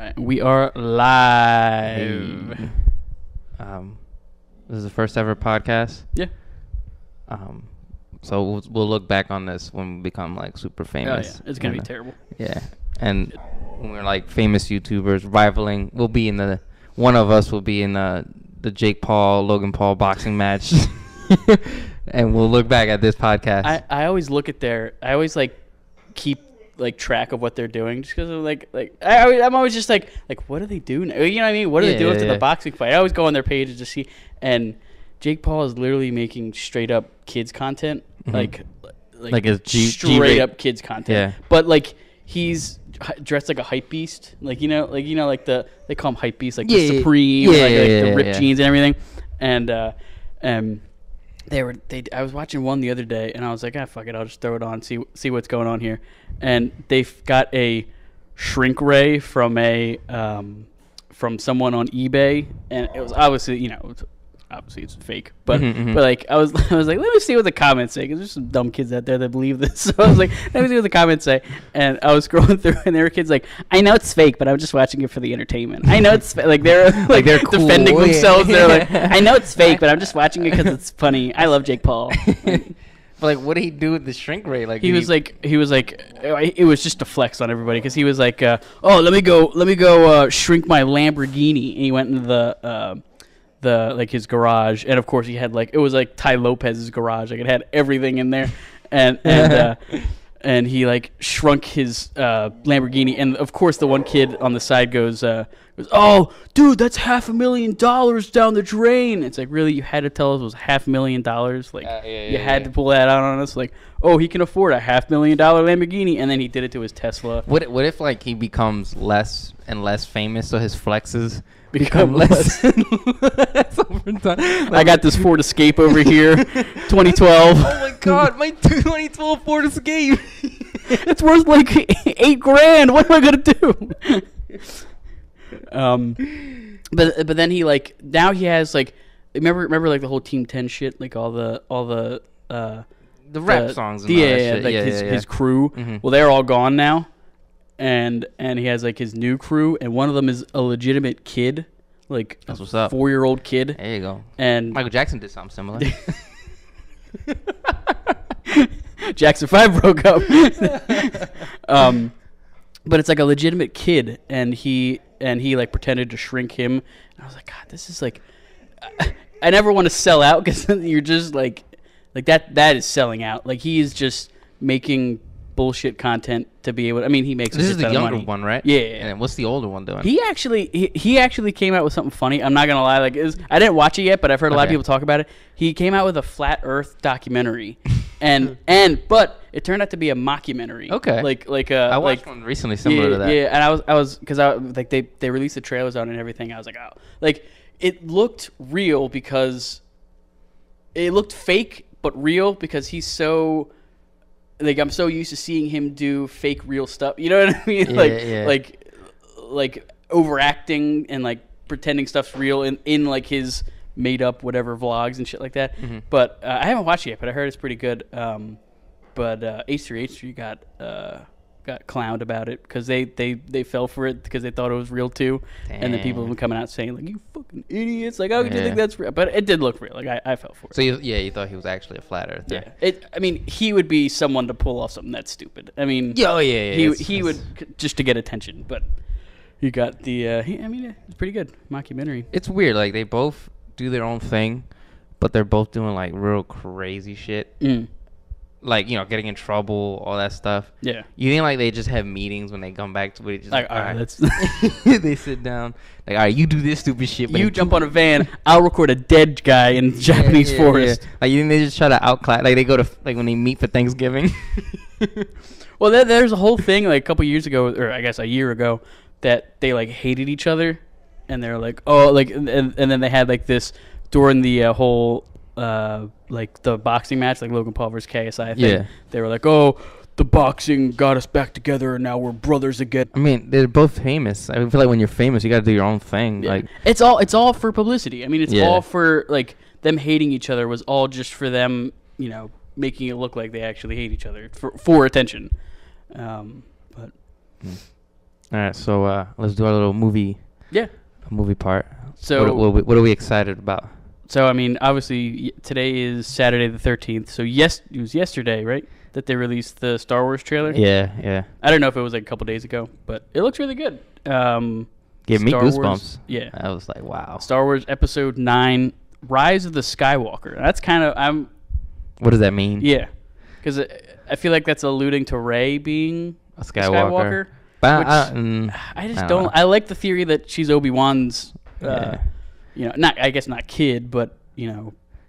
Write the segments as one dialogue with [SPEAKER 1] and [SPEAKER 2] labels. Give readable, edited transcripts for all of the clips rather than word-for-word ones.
[SPEAKER 1] right, we are live.
[SPEAKER 2] Hey. This is the first ever podcast.
[SPEAKER 1] Yeah.
[SPEAKER 2] So we'll look back on this when we become like super famous.
[SPEAKER 1] Oh, yeah. It's gonna be terrible.
[SPEAKER 2] Yeah, and when we're like famous YouTubers rivaling, we'll be in the one of us will be in the Jake Paul Logan Paul boxing match, and we'll look back at this podcast.
[SPEAKER 1] I always look at I always like keep like track of what they're doing just because I'm always just like what do they do now? You know what I mean? What do they do after the boxing fight? I always go on their pages to see, and Jake Paul is literally making straight up kids content, like
[SPEAKER 2] his
[SPEAKER 1] straight up kids content.
[SPEAKER 2] Yeah.
[SPEAKER 1] But like he's dressed like a hype beast, like they call him hype beast, like the Supreme, the ripped jeans and everything, and I was watching one the other day, and I was like, fuck it, I'll just throw it on, see what's going on here. And they've got a shrink ray from someone on eBay, and it was obviously, obviously it's fake, but but like I was like, let me see what the comments say, because there's some dumb kids out there that believe this. So I was like, let me see what the comments say, and I was scrolling through, and there were kids like, I know it's fake, but I'm just watching it for the entertainment. I know it's like they're cool, defending themselves. They're like, I know it's fake, but I'm just watching it because it's funny. I love Jake Paul.
[SPEAKER 2] But like, what did he do with the shrink ray? Like
[SPEAKER 1] he was like, it was just a flex on everybody, because he was like, oh, let me go shrink my Lamborghini, and he went into the his garage, and of course he had it was like Ty Lopez's garage, like it had everything in there, and and he like shrunk his Lamborghini, and of course the one kid on the side goes, oh dude, that's $500,000 down the drain. It's like, really, you had to tell us it was $500,000? Like you had to pull that out on us, like, oh, he can afford a $500,000 Lamborghini, and then he did it to his Tesla.
[SPEAKER 2] What if like he becomes less and less famous, so his flexes
[SPEAKER 1] become less
[SPEAKER 2] over time?
[SPEAKER 1] I got this Ford Escape over here, 2012.
[SPEAKER 2] Oh my god, my 2012 Ford Escape.
[SPEAKER 1] It's worth like $8,000. What am I gonna do? But then he now he has remember like the whole Team 10 shit, like all the
[SPEAKER 2] rap songs and all that shit.
[SPEAKER 1] His crew.
[SPEAKER 2] Mm-hmm.
[SPEAKER 1] Well, they're all gone now. And he has like his new crew, and one of them is a legitimate kid, like
[SPEAKER 2] that's what's up,
[SPEAKER 1] 4-year-old kid.
[SPEAKER 2] There you go.
[SPEAKER 1] And
[SPEAKER 2] Michael Jackson did something similar.
[SPEAKER 1] Jackson 5 broke up. But it's like a legitimate kid, and he like pretended to shrink him. And I was like, God, this is like, I never want to sell out, because you're just like that is selling out. Like, he is just making bullshit content to be able to, I mean, he makes
[SPEAKER 2] this is the younger
[SPEAKER 1] money.
[SPEAKER 2] One, right?
[SPEAKER 1] Yeah.
[SPEAKER 2] And what's the older one doing?
[SPEAKER 1] He actually came out with something funny. I'm not gonna lie, I didn't watch it yet, but I've heard a lot of people talk about it. He came out with a flat Earth documentary, but it turned out to be a mockumentary.
[SPEAKER 2] Okay. I watched one recently similar to that.
[SPEAKER 1] Yeah, and I was because they released the trailers on it and everything. I was like, oh, like it looked real, because it looked fake but real, because he's so. Like, I'm so used to seeing him do fake real stuff. You know what I mean? Like overacting and like pretending stuff's real in like his made up whatever vlogs and shit like that. Mm-hmm. But I haven't watched it yet, but I heard it's pretty good. But H3H3 got clowned about it, because they fell for it, because they thought it was real too. Damn. And then people have been coming out saying, like, you fucking idiots, like, how could you think that's real? But it did look real. Like, I fell for it.
[SPEAKER 2] So you thought he was actually a flat earther?
[SPEAKER 1] Yeah. I mean, he would be someone to pull off something that's stupid. I mean, he would just to get attention. But he got the it's pretty good mockumentary.
[SPEAKER 2] It's weird, like they both do their own thing, but they're both doing like real crazy shit. Like, getting in trouble, all that stuff. Yeah. You think like they just have meetings when they come back to it? Just like, all right, let's. They sit down. Like, all right, you do this stupid shit.
[SPEAKER 1] You jump on a van. I'll record a dead guy in the Japanese forest.
[SPEAKER 2] Yeah. Like, you think they just try to outclass? Like, they go to like when they meet for Thanksgiving.
[SPEAKER 1] Well, there's a whole thing like a couple years ago, or I guess a year ago, that they like hated each other, and they're like, oh, like, and then they had like this during the whole. Like the boxing match, like Logan Paul versus KSI thing. Yeah. They were like, oh, the boxing got us back together, and now we're brothers again.
[SPEAKER 2] I mean, they're both famous. I feel like when you're famous, you got to do your own thing. Yeah. Like,
[SPEAKER 1] it's all for publicity. I mean, it's all for like them hating each other was all just for them, making it look like they actually hate each other for attention. But
[SPEAKER 2] All right, so let's do our little movie.
[SPEAKER 1] Yeah.
[SPEAKER 2] Movie part.
[SPEAKER 1] So
[SPEAKER 2] what are we excited about?
[SPEAKER 1] So I mean, obviously today is Saturday the 13th. So it was yesterday, right, that they released the Star Wars trailer.
[SPEAKER 2] Yeah.
[SPEAKER 1] I don't know if it was like a couple days ago, but it looks really good.
[SPEAKER 2] Gave me goosebumps.
[SPEAKER 1] Wars, yeah.
[SPEAKER 2] I was like, wow.
[SPEAKER 1] Star Wars Episode 9, Rise of the Skywalker. That's kind of
[SPEAKER 2] What does that mean?
[SPEAKER 1] Yeah, because I feel like that's alluding to Rey being
[SPEAKER 2] a Skywalker.
[SPEAKER 1] But I just don't. I like the theory that she's Obi-Wan's, I guess not kid, but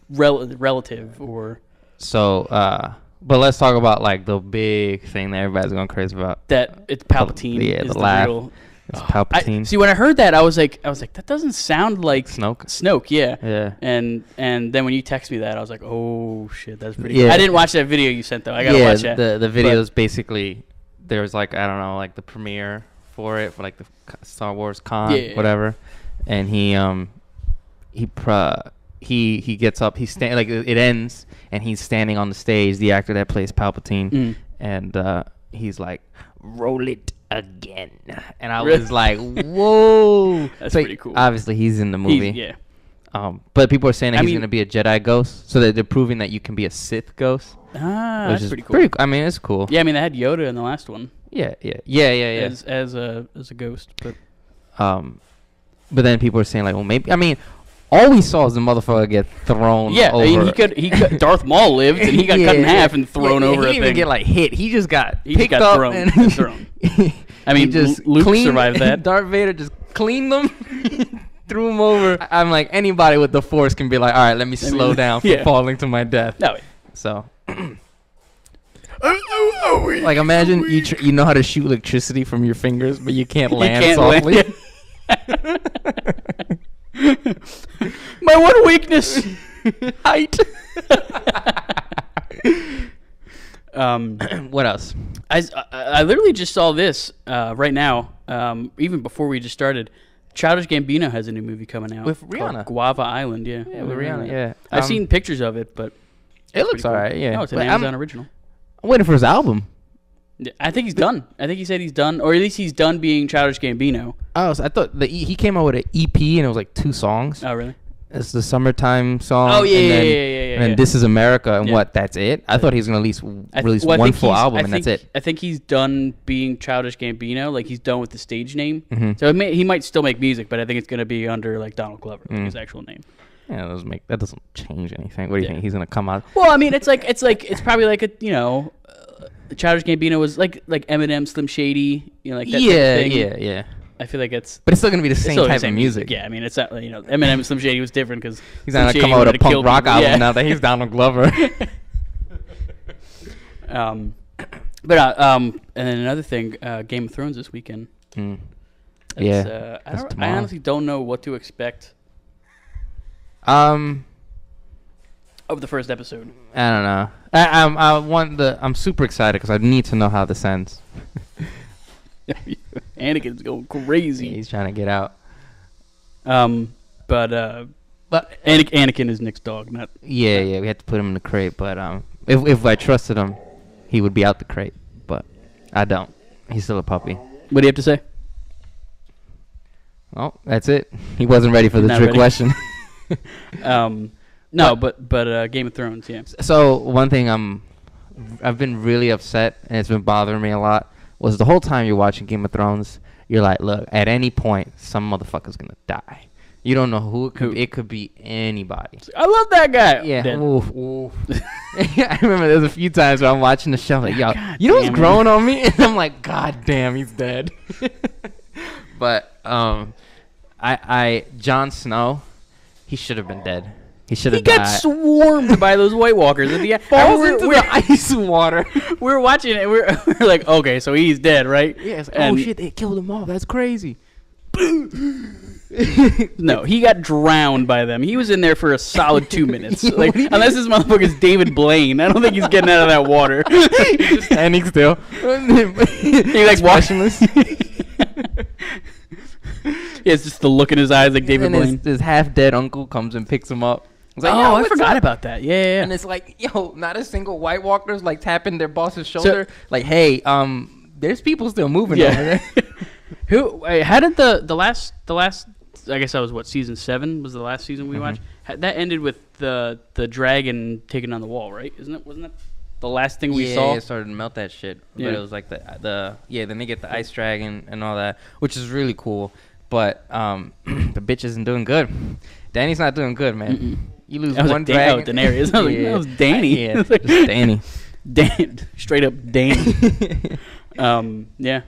[SPEAKER 1] relative or.
[SPEAKER 2] So, but let's talk about like the big thing that everybody's going crazy about.
[SPEAKER 1] That it's Palpatine.
[SPEAKER 2] The laugh. It's Palpatine.
[SPEAKER 1] See, when I heard that, I was like, that doesn't sound like
[SPEAKER 2] Snoke.
[SPEAKER 1] Yeah.
[SPEAKER 2] Yeah.
[SPEAKER 1] And then when you text me that, I was like, oh shit, that's pretty. Good. I didn't watch that video you sent though. I gotta watch that.
[SPEAKER 2] The video is basically. There's like, I don't know, like the premiere for it, for like the Star Wars con, whatever. And he gets up, like it ends and he's standing on the stage, the actor that plays Palpatine, and he's like, roll it again. And I was like, whoa.
[SPEAKER 1] That's pretty cool.
[SPEAKER 2] Obviously he's in the movie. But people are saying that he's going to be a Jedi ghost, so that they're proving that you can be a Sith ghost.
[SPEAKER 1] That's pretty cool.
[SPEAKER 2] I mean, it's cool.
[SPEAKER 1] Yeah, I mean, they had Yoda in the last one.
[SPEAKER 2] Yeah.
[SPEAKER 1] As a ghost, but
[SPEAKER 2] then people are saying like, well, maybe. I mean, all we saw is the motherfucker get thrown.
[SPEAKER 1] Yeah,
[SPEAKER 2] over.
[SPEAKER 1] I mean, he could. Darth Maul lived, and he got cut in half and thrown over.
[SPEAKER 2] He didn't even get like hit. He just got picked up
[SPEAKER 1] thrown and thrown. I mean,
[SPEAKER 2] just
[SPEAKER 1] Luke survived that.
[SPEAKER 2] Darth Vader just cleaned them. Threw him over. I'm like, anybody with the Force can be like, all right, let me slow down from falling to my death.
[SPEAKER 1] No.
[SPEAKER 2] So, like, imagine you know how to shoot electricity from your fingers, but you can't land softly.
[SPEAKER 1] My one weakness, height.
[SPEAKER 2] What else?
[SPEAKER 1] I literally just saw this right now. Even before we just started. Childish Gambino has a new movie coming out
[SPEAKER 2] with Rihanna.
[SPEAKER 1] Guava Island,
[SPEAKER 2] with Rihanna. Yeah,
[SPEAKER 1] I've seen pictures of it, but
[SPEAKER 2] it looks alright. Yeah,
[SPEAKER 1] no, it's an Amazon original.
[SPEAKER 2] I'm waiting for his album.
[SPEAKER 1] I think he's done. I think he said he's done, or at least he's done being Childish Gambino.
[SPEAKER 2] Oh, so I thought he came out with an EP and it was like 2 songs.
[SPEAKER 1] Oh, really?
[SPEAKER 2] It's the Summertime song.
[SPEAKER 1] Oh, yeah.
[SPEAKER 2] And then This Is America, and what? That's it? I thought he was going to release one full album, and that's it.
[SPEAKER 1] I think he's done being Childish Gambino. Like, he's done with the stage name.
[SPEAKER 2] Mm-hmm.
[SPEAKER 1] So he might still make music, but I think it's going to be under, like, Donald Glover, like his actual name.
[SPEAKER 2] Yeah, that doesn't change anything. What do you think? He's going to come out?
[SPEAKER 1] Well, I mean, it's probably like a, Childish Gambino was like Eminem, Slim Shady, like that type of thing.
[SPEAKER 2] Yeah.
[SPEAKER 1] I feel like it's...
[SPEAKER 2] But it's still going to be the same type of music.
[SPEAKER 1] Yeah, I mean, it's not, Eminem and Slim Shady was different because...
[SPEAKER 2] He's not going to come out with a punk rock album now that he's Donald Glover.
[SPEAKER 1] And then another thing, Game of Thrones this weekend.
[SPEAKER 2] Yeah.
[SPEAKER 1] I honestly don't know what to expect
[SPEAKER 2] of
[SPEAKER 1] the first episode.
[SPEAKER 2] I don't know. I'm super excited because I need to know how this ends.
[SPEAKER 1] Anakin's going crazy.
[SPEAKER 2] Yeah, he's trying to get out.
[SPEAKER 1] But Anakin is Nick's dog, not.
[SPEAKER 2] Yeah. We had to put him in the crate, but if I trusted him, he would be out the crate. But I don't. He's still a puppy.
[SPEAKER 1] What do you have to say?
[SPEAKER 2] Well, that's it. He wasn't ready for the trick question.
[SPEAKER 1] No, but Game of Thrones, yeah.
[SPEAKER 2] So one thing I've been really upset, and it's been bothering me a lot, was the whole time you're watching Game of Thrones, you're like, look, at any point, some motherfucker's gonna die. You don't know who it could be. It could be anybody.
[SPEAKER 1] I love that guy.
[SPEAKER 2] Yeah. Oof. I remember there's a few times where I'm watching the show, like, yo,
[SPEAKER 1] God,
[SPEAKER 2] you know what's growing on me? And I'm like, God damn, he's dead. But Jon Snow, he should have been dead. He should have died.
[SPEAKER 1] He got swarmed by those White Walkers at the end.
[SPEAKER 2] Falls into the ice water.
[SPEAKER 1] We were watching it. We're like, okay, so he's dead, right?
[SPEAKER 2] Yeah. It's like, oh shit, they killed him all. That's crazy.
[SPEAKER 1] No, he got drowned by them. He was in there for a solid 2 minutes. Like, unless this motherfucker's David Blaine, I don't think he's getting out of that water.
[SPEAKER 2] He's just standing still.
[SPEAKER 1] He like motionless. Yeah, it's just the look in his eyes like David Blaine.
[SPEAKER 2] His half-dead uncle comes and picks him up.
[SPEAKER 1] Like, I forgot about that. Yeah.
[SPEAKER 2] And it's like, yo, not a single White Walker's like tapping their boss's shoulder. Like, hey, there's people still moving over there.
[SPEAKER 1] How did the last? I guess that was what, season 7 was the last season we watched. That ended with the dragon taking on the wall, right? Wasn't that the last thing we saw?
[SPEAKER 2] Yeah, it started to melt that shit. But it was like then they get the ice dragon and all that, which is really cool. But the bitch isn't doing good. Danny's not doing good, man. Mm-mm. You lose one dragon.
[SPEAKER 1] Daenerys. I was like, that was Danny.
[SPEAKER 2] Yeah, just Danny.
[SPEAKER 1] Straight up Danny. Yeah.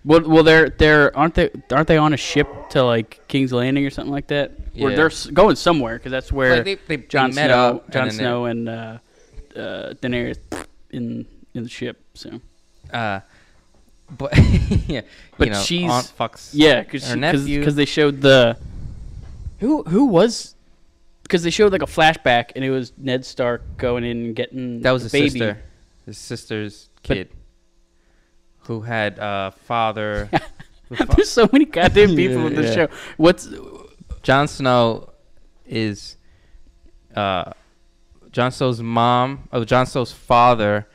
[SPEAKER 1] Well, they're aren't they on a ship to like King's Landing or something like that? Yeah. Or they're going somewhere because that's where
[SPEAKER 2] like Jon Snow
[SPEAKER 1] and Daenerys in the ship. So.
[SPEAKER 2] But yeah,
[SPEAKER 1] but she's
[SPEAKER 2] Aunt fucks
[SPEAKER 1] because they showed the who was. Because they showed like a flashback, and it was Ned Stark going in and getting
[SPEAKER 2] that was
[SPEAKER 1] the baby.
[SPEAKER 2] Sister. His sister's kid, who had father.
[SPEAKER 1] There's so many goddamn people in this show. What's
[SPEAKER 2] Jon Snow is Jon Snow's mom. Oh, Jon Snow's father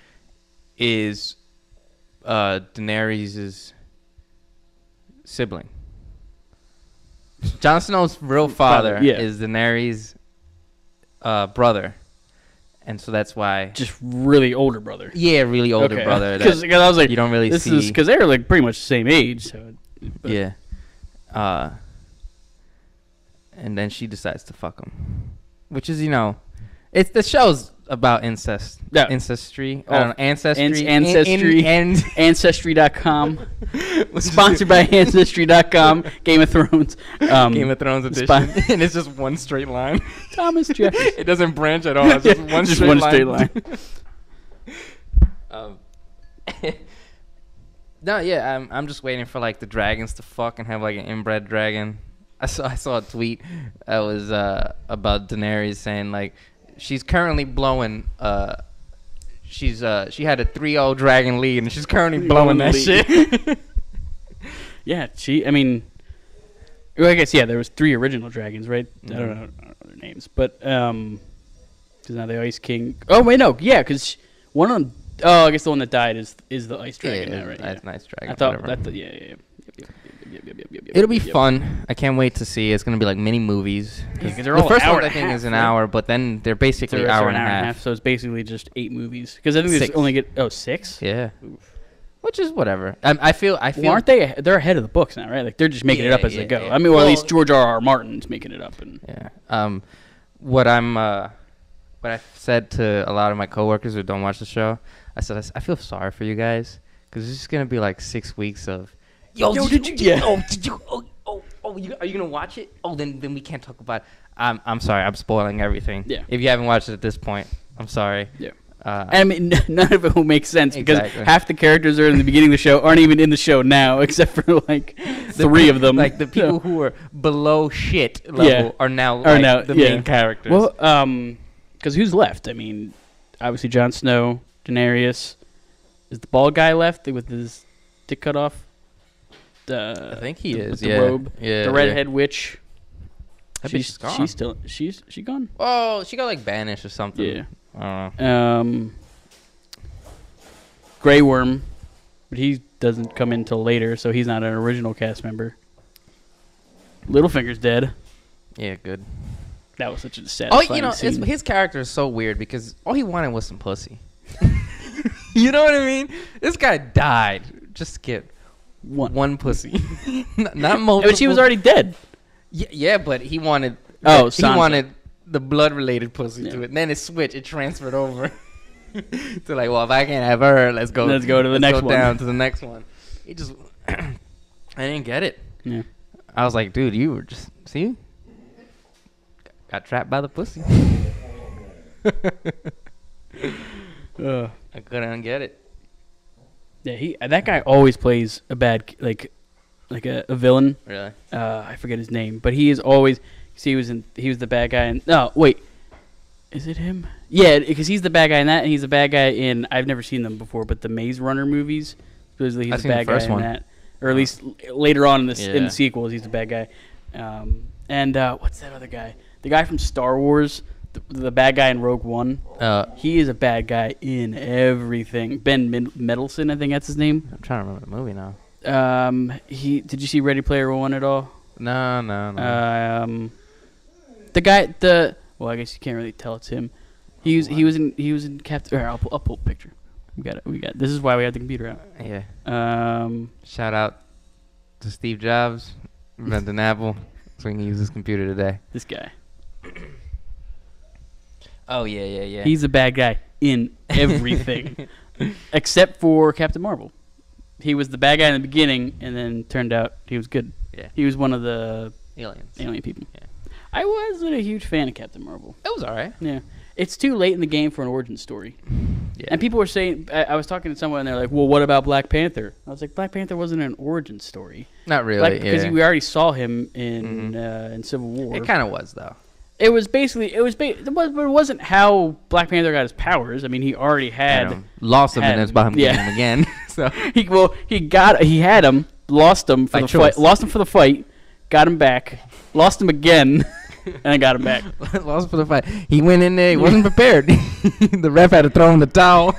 [SPEAKER 2] is Daenerys' sibling. Jon Snow's real father is Daenerys' brother, and so that's why
[SPEAKER 1] just really older brother.
[SPEAKER 2] Yeah, really older brother.
[SPEAKER 1] Because I was like,
[SPEAKER 2] you don't really
[SPEAKER 1] this
[SPEAKER 2] see
[SPEAKER 1] is because they were like pretty much the same age. So
[SPEAKER 2] yeah, and then she decides to fuck him, which is it's the show's about incest, ancestry, ancestry,
[SPEAKER 1] Ancestry.com. Sponsored by Ancestry.com. Game of Thrones.
[SPEAKER 2] Game of Thrones edition. And it's just one straight line.
[SPEAKER 1] Thomas Jefferson.
[SPEAKER 2] It doesn't branch at all. It's just one straight line. No, yeah, I'm just waiting for like the dragons to fuck and have like an inbred dragon. I saw a tweet that was about Daenerys saying like she's currently blowing she had a 3-0 dragon lead and she's currently blowing that shit.
[SPEAKER 1] Yeah, I guess there was 3 original dragons, right? Mm-hmm. I don't know their names, but because now the Ice King. Oh wait, no, yeah, because one of them. Oh, I guess the one that died is the Ice Dragon now, right?
[SPEAKER 2] That's Ice Dragon.
[SPEAKER 1] I thought
[SPEAKER 2] It'll be fun. I can't wait to see. It's gonna be like mini movies.
[SPEAKER 1] Yeah, they're all
[SPEAKER 2] the first one
[SPEAKER 1] I
[SPEAKER 2] think is an hour, but then they're basically hour and a half.
[SPEAKER 1] So it's basically just 8 movies. Because I think they only get 6.
[SPEAKER 2] Yeah. Oof. Which is whatever. I feel.
[SPEAKER 1] Well, aren't they? They're ahead of the books now, right? Like they're just making it up as they go. Yeah. I mean, well, at least George R.R. Martin's making it up.
[SPEAKER 2] Yeah. What I've said to a lot of my coworkers who don't watch the show, I said I feel sorry for you guys because it's just gonna be like 6 weeks of. Yo, did you? Yeah. Are you gonna watch it? Oh, then we can't talk about it. I'm sorry. I'm spoiling everything.
[SPEAKER 1] Yeah.
[SPEAKER 2] If you haven't watched it at this point, I'm sorry.
[SPEAKER 1] Yeah. I mean, none of it will make sense because half the characters are in the beginning of the show aren't even in the show now, except for like 3 of them.
[SPEAKER 2] Like the people who are below shit level are now the main characters.
[SPEAKER 1] Well, because who's left? I mean, obviously Jon Snow, Daenerys. Is the bald guy left with his dick cut off?
[SPEAKER 2] I think he is.
[SPEAKER 1] The robe. Yeah. The redhead witch.
[SPEAKER 2] She's gone.
[SPEAKER 1] She's gone.
[SPEAKER 2] Oh, she got like banished or something.
[SPEAKER 1] Yeah.
[SPEAKER 2] I don't know.
[SPEAKER 1] Grey Worm, but he doesn't come in till later, so he's not an original cast member. Littlefinger's dead.
[SPEAKER 2] Yeah, good.
[SPEAKER 1] That was such a satisfying scene.
[SPEAKER 2] His character is so weird because all he wanted was some pussy. You know what I mean? This guy died. Just get one pussy, not multiple.
[SPEAKER 1] But she was already dead.
[SPEAKER 2] Yeah, but he wanted.
[SPEAKER 1] He
[SPEAKER 2] wanted the blood-related pussy to it. And then it switched. It transferred over to like, well, if I can't have her, let's go to the next one. Down to the next one. He just, I didn't get it.
[SPEAKER 1] Yeah.
[SPEAKER 2] I was like, dude, you were just got trapped by the pussy. I couldn't get it.
[SPEAKER 1] Yeah, that guy always plays a bad like a villain.
[SPEAKER 2] Really?
[SPEAKER 1] I forget his name, but he is always. He was the bad guy in. No, wait, is it him? Yeah, because he's the bad guy in that, and he's the bad guy in. I've never seen them before, but the Maze Runner movies. Supposedly he's the bad guy in that, or at least later on in the sequels, he's the bad guy. And what's that other guy? The guy from Star Wars. The bad guy in Rogue One. He is a bad guy in everything. Ben Mendelsohn, I think that's his name.
[SPEAKER 2] I'm trying to remember the movie now.
[SPEAKER 1] Did you see Ready Player One at all?
[SPEAKER 2] No.
[SPEAKER 1] The guy, well, I guess you can't really tell it's him. He was in Captain. I'll pull a picture. We got it. This is why we have the computer out.
[SPEAKER 2] Yeah. Shout out to Steve Jobs, invented an Apple, so we can use this computer today.
[SPEAKER 1] This guy.
[SPEAKER 2] Oh yeah.
[SPEAKER 1] He's a bad guy in everything, except for Captain Marvel. He was the bad guy in the beginning, and then turned out he was good.
[SPEAKER 2] Yeah.
[SPEAKER 1] He was one of the
[SPEAKER 2] alien
[SPEAKER 1] people.
[SPEAKER 2] Yeah.
[SPEAKER 1] I wasn't a huge fan of Captain Marvel.
[SPEAKER 2] It was alright.
[SPEAKER 1] Yeah. It's too late in the game for an origin story.
[SPEAKER 2] Yeah.
[SPEAKER 1] And people were saying, I was talking to someone, and they're like, well, what about Black Panther? I was like, Black Panther wasn't an origin story.
[SPEAKER 2] Not really,
[SPEAKER 1] because we already saw him in Civil War.
[SPEAKER 2] It kind of was, though.
[SPEAKER 1] It wasn't how Black Panther got his powers. I mean, he already had
[SPEAKER 2] lost him, and it was about him getting him again. So
[SPEAKER 1] he had him, lost him for the fight, got him back, lost him again, and then got him back.
[SPEAKER 2] Lost for the fight. He went in there. He wasn't prepared. The ref had to throw him the towel.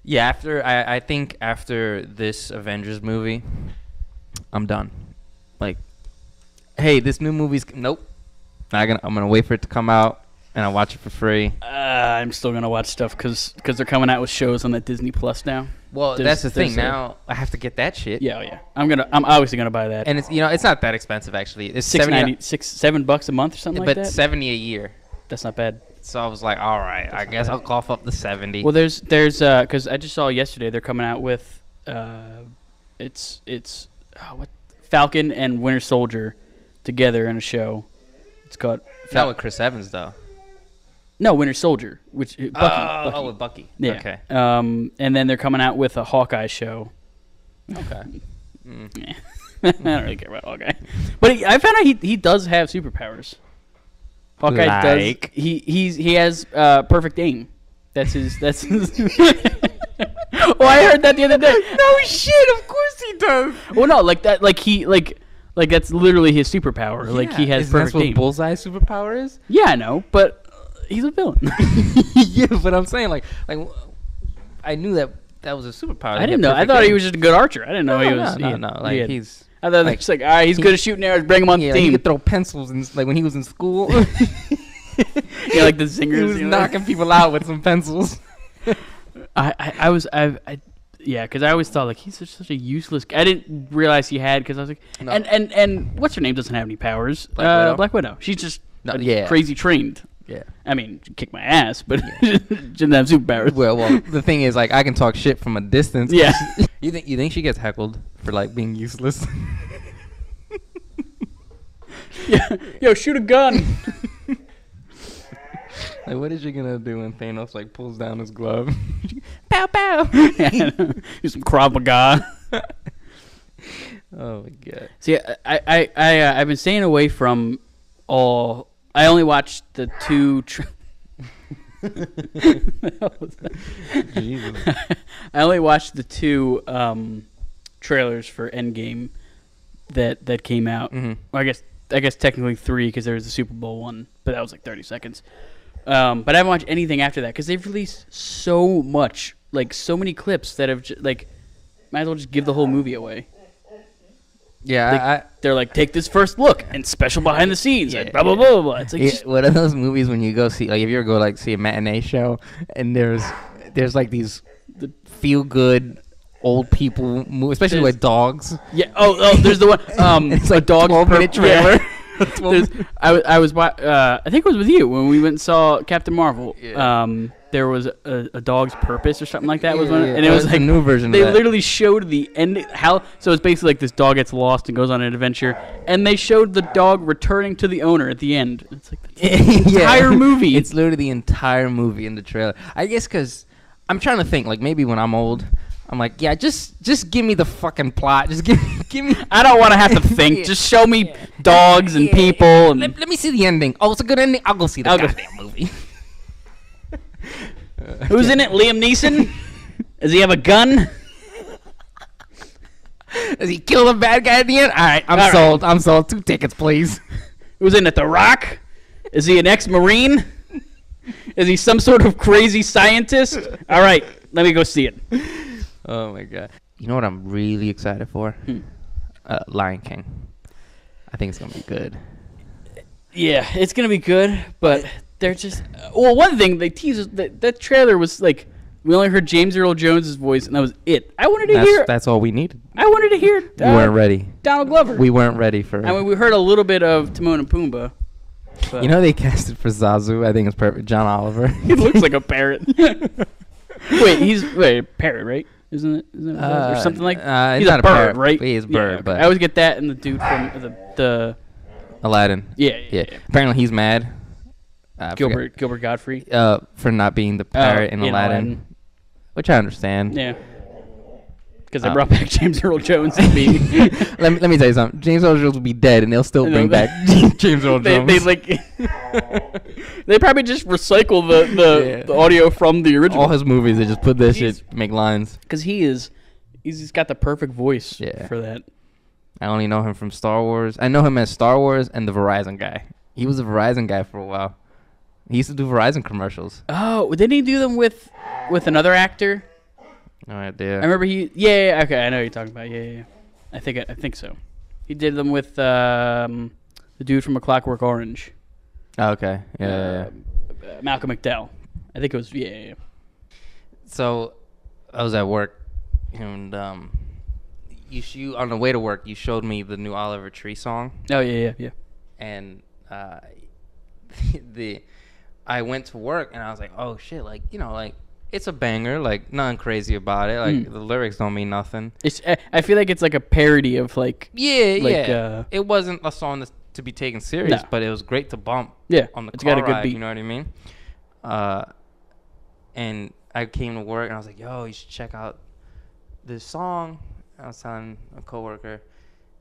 [SPEAKER 2] Yeah. I think after this Avengers movie, I'm done. Like, hey, this new movie's nope. I'm gonna wait for it to come out, and I'll watch it for free.
[SPEAKER 1] I'm still gonna watch stuff because they're coming out with shows on that Disney Plus now.
[SPEAKER 2] Well, that's the thing. Now I have to get that shit.
[SPEAKER 1] Yeah. I'm obviously gonna buy that.
[SPEAKER 2] And it's not that expensive actually. It's
[SPEAKER 1] $7 a month or something like that.
[SPEAKER 2] But $70 a year.
[SPEAKER 1] That's not bad.
[SPEAKER 2] So I was like, all right, I guess I'll cough up the 70.
[SPEAKER 1] Well, there's because I just saw yesterday they're coming out with Falcon and Winter Soldier together in a show. It's called
[SPEAKER 2] not with Chris Evans though.
[SPEAKER 1] No, Winter Soldier, which Bucky.
[SPEAKER 2] Oh, with Bucky.
[SPEAKER 1] Yeah.
[SPEAKER 2] Okay.
[SPEAKER 1] And then they're coming out with a Hawkeye show.
[SPEAKER 2] Okay.
[SPEAKER 1] Yeah. I don't really care about Hawkeye, but I found out he does have superpowers. Hawkeye does. He has perfect aim. That's his. Well, I heard that the other day.
[SPEAKER 2] No shit. Of course he does.
[SPEAKER 1] Well, no, like that. Like that's literally his superpower. Yeah. Like he has perfect aim.
[SPEAKER 2] That's what Bullseye's superpower is.
[SPEAKER 1] Yeah, I know, but he's a villain.
[SPEAKER 2] Yeah, but I'm saying like I knew that was a superpower.
[SPEAKER 1] I didn't know. I thought he was just a good archer. I didn't know he was.
[SPEAKER 2] No. Like he's.
[SPEAKER 1] I thought like, all right, he's good at shooting arrows. Bring him on the team.
[SPEAKER 2] He could throw pencils and like when he was in school.
[SPEAKER 1] Yeah, like the singers.
[SPEAKER 2] He was knocking people out with some pencils.
[SPEAKER 1] Yeah, because I always thought like he's such a useless. I didn't realize he had because I was like, no. and what's her name doesn't have any powers. Black Widow. She's just crazy trained.
[SPEAKER 2] Yeah,
[SPEAKER 1] I mean, she kicked my ass, but she didn't have superpowers.
[SPEAKER 2] Well, the thing is, like, I can talk shit from a distance.
[SPEAKER 1] Yeah.
[SPEAKER 2] You think she gets heckled for like being useless?
[SPEAKER 1] Yeah. Yo, shoot a gun.
[SPEAKER 2] Like, what is she gonna do when Thanos like pulls down his glove?
[SPEAKER 1] Pow pow. Do some Krav Maga.
[SPEAKER 2] Oh my god.
[SPEAKER 1] See, I've been staying away from all. I only watched the two.
[SPEAKER 2] Jesus.
[SPEAKER 1] I only watched the two trailers for Endgame that came out.
[SPEAKER 2] Mm-hmm.
[SPEAKER 1] Well, I guess technically 3 because there was the Super Bowl one, but that was like 30 seconds. But I haven't watched anything after that because they've released so much, like so many clips that have might as well just give the whole movie away.
[SPEAKER 2] Yeah,
[SPEAKER 1] they're like, take this first look and special behind the scenes, and blah blah blah blah blah. It's like
[SPEAKER 2] what are those movies when you go see, like, if you ever go like see a matinee show and there's like these feel good old people movies, especially with dogs.
[SPEAKER 1] Yeah. Oh, there's the one.
[SPEAKER 2] It's like a dog 12-minute trailer.
[SPEAKER 1] Yeah. I think it was with you when we went and saw Captain Marvel.
[SPEAKER 2] Yeah.
[SPEAKER 1] There was a dog's purpose or something like that was one, and it was like
[SPEAKER 2] a new version.
[SPEAKER 1] They
[SPEAKER 2] of that.
[SPEAKER 1] literally showed the end. So it's basically like this dog gets lost and goes on an adventure, and they showed the dog returning to the owner at the end. It's like the entire movie.
[SPEAKER 2] It's literally the entire movie in the trailer. I guess because I'm trying to think, like, maybe when I'm old, I'm like, yeah, just give me the fucking plot. Just give me.
[SPEAKER 1] I don't want to have to think. Just show me dogs and people. And
[SPEAKER 2] let me see the ending. Oh, it's a good ending. I'll go see the goddamn movie.
[SPEAKER 1] Who's in it? Liam Neeson? Does he have a gun?
[SPEAKER 2] Does he kill the bad guy at the end? All right, I'm sold. I'm sold. 2 tickets, please.
[SPEAKER 1] Who's in it? The Rock? Is he an ex-Marine? Is he some sort of crazy scientist? All right, Let me go see it.
[SPEAKER 2] Oh my god! You know what I'm really excited for? Lion King. I think it's gonna be good.
[SPEAKER 1] Yeah, it's gonna be good, but they're just. Well, one thing they teased that trailer was like we only heard James Earl Jones' voice, and that was it. I wanted to hear.
[SPEAKER 2] That's all we needed.
[SPEAKER 1] I wanted to hear.
[SPEAKER 2] We weren't ready.
[SPEAKER 1] Donald Glover.
[SPEAKER 2] We weren't ready for.
[SPEAKER 1] I mean, we heard a little bit of Timon and Pumbaa. But
[SPEAKER 2] you know they casted for Zazu. I think it's perfect. John Oliver.
[SPEAKER 1] He looks like a parrot. He's a parrot, right? Isn't it or something like? He's
[SPEAKER 2] not
[SPEAKER 1] a bird, right?
[SPEAKER 2] He is a bird,
[SPEAKER 1] okay.
[SPEAKER 2] but
[SPEAKER 1] I always get that and the dude from the
[SPEAKER 2] Aladdin.
[SPEAKER 1] Yeah.
[SPEAKER 2] Apparently he's mad.
[SPEAKER 1] Gilbert Godfrey.
[SPEAKER 2] For not being the parrot in Aladdin, which I understand.
[SPEAKER 1] Yeah. Because they brought back James Earl Jones to be.
[SPEAKER 2] let me tell you something. James Earl Jones will be dead, and they'll still bring back James Earl Jones.
[SPEAKER 1] They probably just recycle the audio from the original.
[SPEAKER 2] All his movies, they just put this shit, make lines.
[SPEAKER 1] Because he's got the perfect voice for that.
[SPEAKER 2] I only know him from Star Wars. I know him as Star Wars and the Verizon guy. He was a Verizon guy for a while. He used to do Verizon commercials.
[SPEAKER 1] Oh, didn't he do them with another actor?
[SPEAKER 2] No idea.
[SPEAKER 1] I remember Yeah, okay, I know what you're talking about. Yeah. I think so. He did them with the dude from A Clockwork Orange.
[SPEAKER 2] Oh, okay. Yeah.
[SPEAKER 1] Malcolm McDowell. I think it was. Yeah.
[SPEAKER 2] So, I was at work, and you on the way to work, you showed me the new Oliver Tree song.
[SPEAKER 1] Oh yeah.
[SPEAKER 2] And I went to work, and I was like, oh shit, like it's a banger, like nothing crazy about it, like the lyrics don't mean nothing.
[SPEAKER 1] I feel like it's like a parody of like
[SPEAKER 2] it wasn't a song to be taken serious, but it was great to bump on the
[SPEAKER 1] it's
[SPEAKER 2] car
[SPEAKER 1] got a good
[SPEAKER 2] ride,
[SPEAKER 1] beat.
[SPEAKER 2] you know what I mean? And I came to work, and I was like, yo, you should check out this song. I was telling a coworker,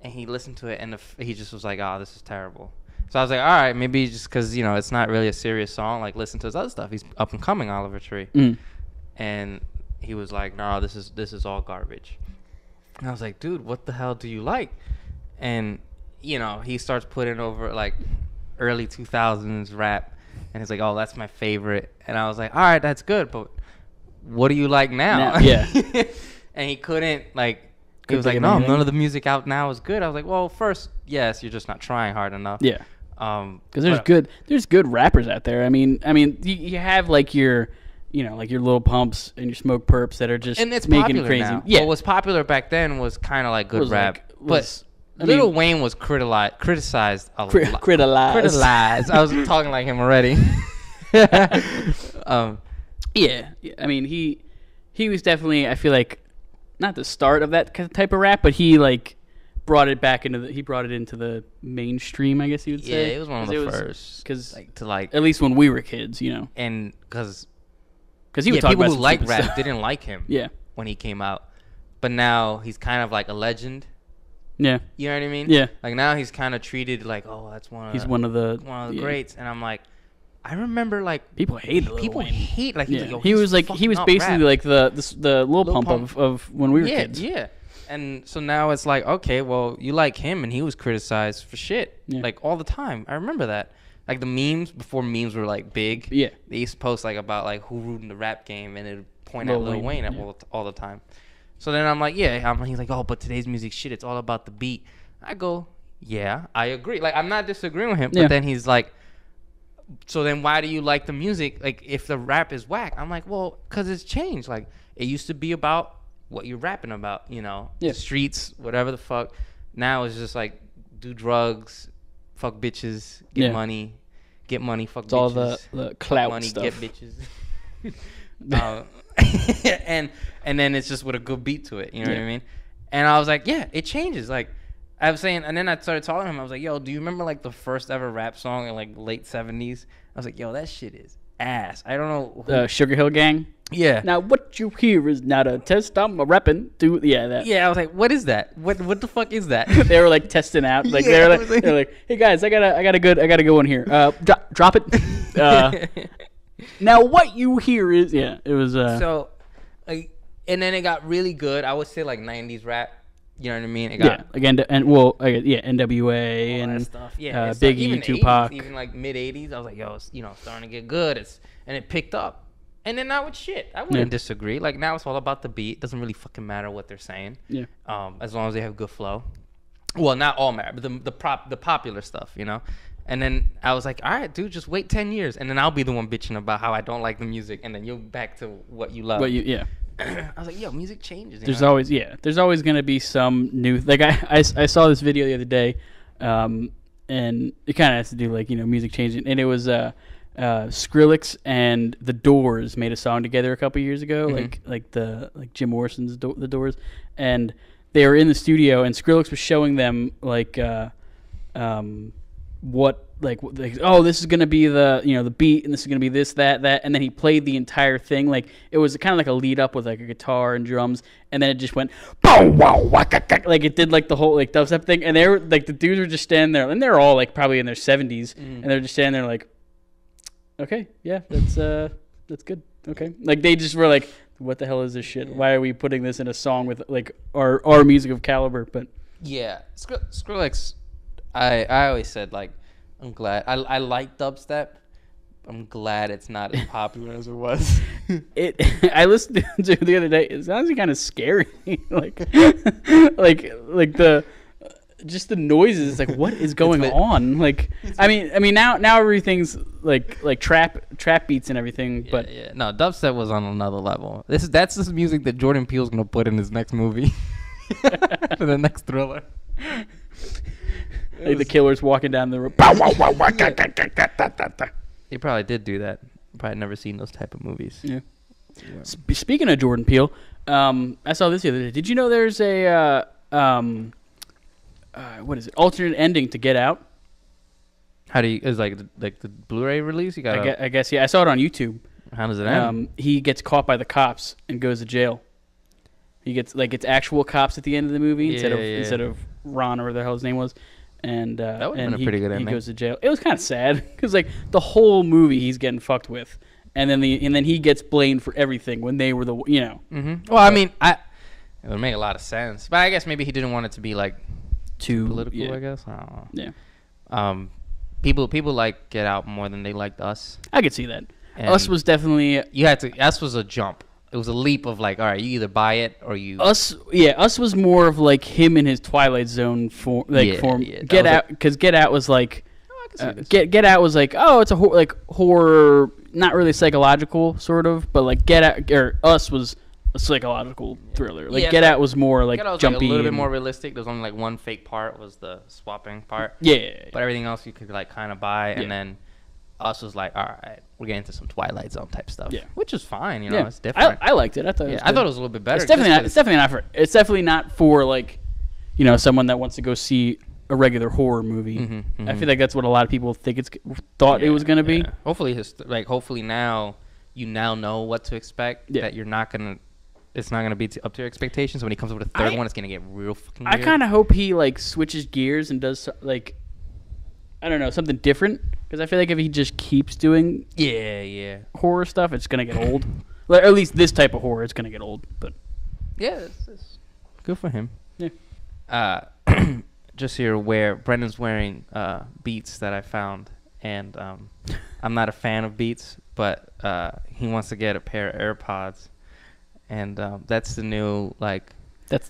[SPEAKER 2] and he listened to it, and he just was like, oh, this is terrible. So I was like, all right, maybe just because it's not really a serious song, like listen to his other stuff. He's up and coming, Oliver Tree. And he was like, no, this is all garbage. And I was like, dude, what the hell do you like? And he starts putting over like early 2000s rap, and he's like, oh, that's my favorite. And I was like, all right, that's good, but what do you like now?
[SPEAKER 1] Yeah.
[SPEAKER 2] And he couldn't he was like, no, none of the music out now is good. I was like, well, first, yes, you're just not trying hard enough.
[SPEAKER 1] Yeah. Because there's good rappers out there. I mean, you have like your your Lil Pumps and your Smoke Perps that are just
[SPEAKER 2] and it's
[SPEAKER 1] making crazy.
[SPEAKER 2] Now.
[SPEAKER 1] Yeah,
[SPEAKER 2] what was popular back then was kind of like good rap, but Lil Wayne was criticized a lot. Criticized. I was talking like him already.
[SPEAKER 1] Yeah. I mean, he was definitely, I feel like, not the start of that type of rap, but he brought it back into the mainstream, I guess you would say.
[SPEAKER 2] Yeah, it was one of the first.
[SPEAKER 1] Because at least when we were kids,
[SPEAKER 2] and because
[SPEAKER 1] he would talk
[SPEAKER 2] people
[SPEAKER 1] about
[SPEAKER 2] who like rap
[SPEAKER 1] stuff.
[SPEAKER 2] didn't like him.
[SPEAKER 1] Yeah.
[SPEAKER 2] When he came out, but now he's kind of like a legend.
[SPEAKER 1] Yeah.
[SPEAKER 2] You know what I mean?
[SPEAKER 1] Yeah.
[SPEAKER 2] Like now he's kind of treated like, oh, that's one of the greats, and I'm like, I remember
[SPEAKER 1] people hate Lil Wayne.
[SPEAKER 2] He
[SPEAKER 1] was basically rap. Like the Lil Pump of when we were kids.
[SPEAKER 2] Yeah. And so now it's like, okay, well, you like him, and he was criticized for shit all the time. I remember that. Like the memes before memes were big.
[SPEAKER 1] Yeah.
[SPEAKER 2] They used to post about who ruined the rap game, and it would point at Lil Wayne all the time. So then I'm like, he's like, oh, but today's music shit, it's all about the beat. I go, yeah, I agree. I'm not disagreeing with him, but then he's like, so then why do you like the music? If the rap is whack, I'm like, well, because it's changed. It used to be about what you're rapping about, the streets, whatever the fuck. Now it's just do drugs, fuck bitches, get money, fuck
[SPEAKER 1] it's
[SPEAKER 2] bitches.
[SPEAKER 1] All the clout
[SPEAKER 2] money,
[SPEAKER 1] stuff.
[SPEAKER 2] get bitches. And then it's just with a good beat to it. You know what I mean? And I was like, yeah, it changes. I was saying, and then I started telling him, I was like, yo, do you remember the first ever rap song in late 70s? I was like, yo, that shit is ass. I don't know.
[SPEAKER 1] The Sugar Hill Gang?
[SPEAKER 2] Yeah.
[SPEAKER 1] Now what you hear is not a test. I'm a rapping. That.
[SPEAKER 2] Yeah, I was like, what is that? What the fuck is that?
[SPEAKER 1] They were testing out. They're like, hey guys, I got a good one here. Drop it. Now what you hear is it was
[SPEAKER 2] so, and then it got really good. I would say 90s rap. You know what I mean? It got NWA
[SPEAKER 1] and
[SPEAKER 2] that stuff.
[SPEAKER 1] Biggie, Tupac.
[SPEAKER 2] 80s, even mid 80s. I was like, yo, it's starting to get good. And it picked up. And then now it's shit. I wouldn't disagree. Like, now it's all about the beat. Doesn't really fucking matter what they're saying.
[SPEAKER 1] Yeah.
[SPEAKER 2] As long as they have good flow. Well, not all matter, but the popular stuff, you know. And then I was like, all right, dude, just wait 10 years, and then I'll be the one bitching about how I don't like the music, and then you'll back to what you love.
[SPEAKER 1] Yeah.
[SPEAKER 2] I was like, yo, music changes.
[SPEAKER 1] There's always gonna be some new. Like I saw this video the other day, and it kind of has to do like music changing, and it was Skrillex and The Doors made a song together a couple years ago, like Jim Morrison's The Doors, and they were in the studio, and Skrillex was showing them what this is gonna be the the beat, and this is gonna be this that, and then he played the entire thing. Like it was kind of like a lead up with like a guitar and drums, and then it just went bow wow like it did like the whole like dubstep thing, and they were like the dudes were just standing there, and they're all like probably in their 70s, and they're just standing there like, okay, yeah, that's good, okay, like they just were like, what the hell is this shit? Why are we putting this in a song with like our music of caliber? But
[SPEAKER 2] yeah, Skrillex, I always said like, I'm glad I like dubstep. I'm glad it's not as popular as it was.
[SPEAKER 1] I listened to it the other day. It's honestly kind of scary, like the just the noises. Like what is going on? Like I mean now everything's like trap beats and everything. But
[SPEAKER 2] no, dubstep was on another level. That's this music that Jordan Peele's gonna put in his next movie, for the next Thriller.
[SPEAKER 1] Like the killer's walking down the road.
[SPEAKER 2] He probably did do that. Probably never seen those type of movies.
[SPEAKER 1] Yeah. Speaking of Jordan Peele, I saw this the other day. Did you know there's a what is it? Alternate ending to Get Out?
[SPEAKER 2] How do you? Is like the Blu-ray release? You got?
[SPEAKER 1] I guess yeah. I saw it on YouTube.
[SPEAKER 2] How does it end?
[SPEAKER 1] He gets caught by the cops and goes to jail. He gets it's actual cops at the end of the movie instead of Ron or whatever the hell his name was. And
[SPEAKER 2] that would have been a pretty good ending.
[SPEAKER 1] He goes to jail. It was kind of sad because like the whole movie he's getting fucked with, and then he gets blamed for everything when they were the
[SPEAKER 2] Mm-hmm. Well, I mean, it would make a lot of sense, but I guess maybe he didn't want it to be like too political. I guess I don't know.
[SPEAKER 1] Yeah.
[SPEAKER 2] People like Get Out more than they liked Us.
[SPEAKER 1] I could see that. And Us was definitely
[SPEAKER 2] Us was a jump. It was a leap of like, all right, you either buy it or you.
[SPEAKER 1] Us was more of like him in his Twilight Zone form. Get Out, because Get Out was like, Get Out was like, oh, it's a horror, not really psychological sort of, but like Get Out or Us was a psychological thriller. Like Get Out was more like jumpy,
[SPEAKER 2] like a little bit more realistic. There was only like one fake part was the swapping part.
[SPEAKER 1] Yeah.
[SPEAKER 2] But everything else you could like kind of buy, and then Us was like, all right, we're getting into some Twilight Zone type stuff. Yeah, which is fine. It's different.
[SPEAKER 1] I liked it. I thought.
[SPEAKER 2] I thought it was a little bit better.
[SPEAKER 1] It's definitely not for like, someone that wants to go see a regular horror movie. Mm-hmm. I feel like that's what a lot of people think it was gonna be.
[SPEAKER 2] Hopefully now you know what to expect. Yeah. That it's not gonna be up to your expectations. When he comes up with a third one, it's gonna get real fucking weird.
[SPEAKER 1] I kind of hope he like switches gears and does like, I don't know, something different. Because I feel like if he just keeps doing horror stuff, it's gonna get old. Or at least this type of horror, it's gonna get old. But
[SPEAKER 2] yeah, it's good for him.
[SPEAKER 1] Yeah.
[SPEAKER 2] Just so you're aware, Brendan's wearing Beats that I found, and I'm not a fan of Beats, but he wants to get a pair of AirPods, and that's the new like.
[SPEAKER 1] That's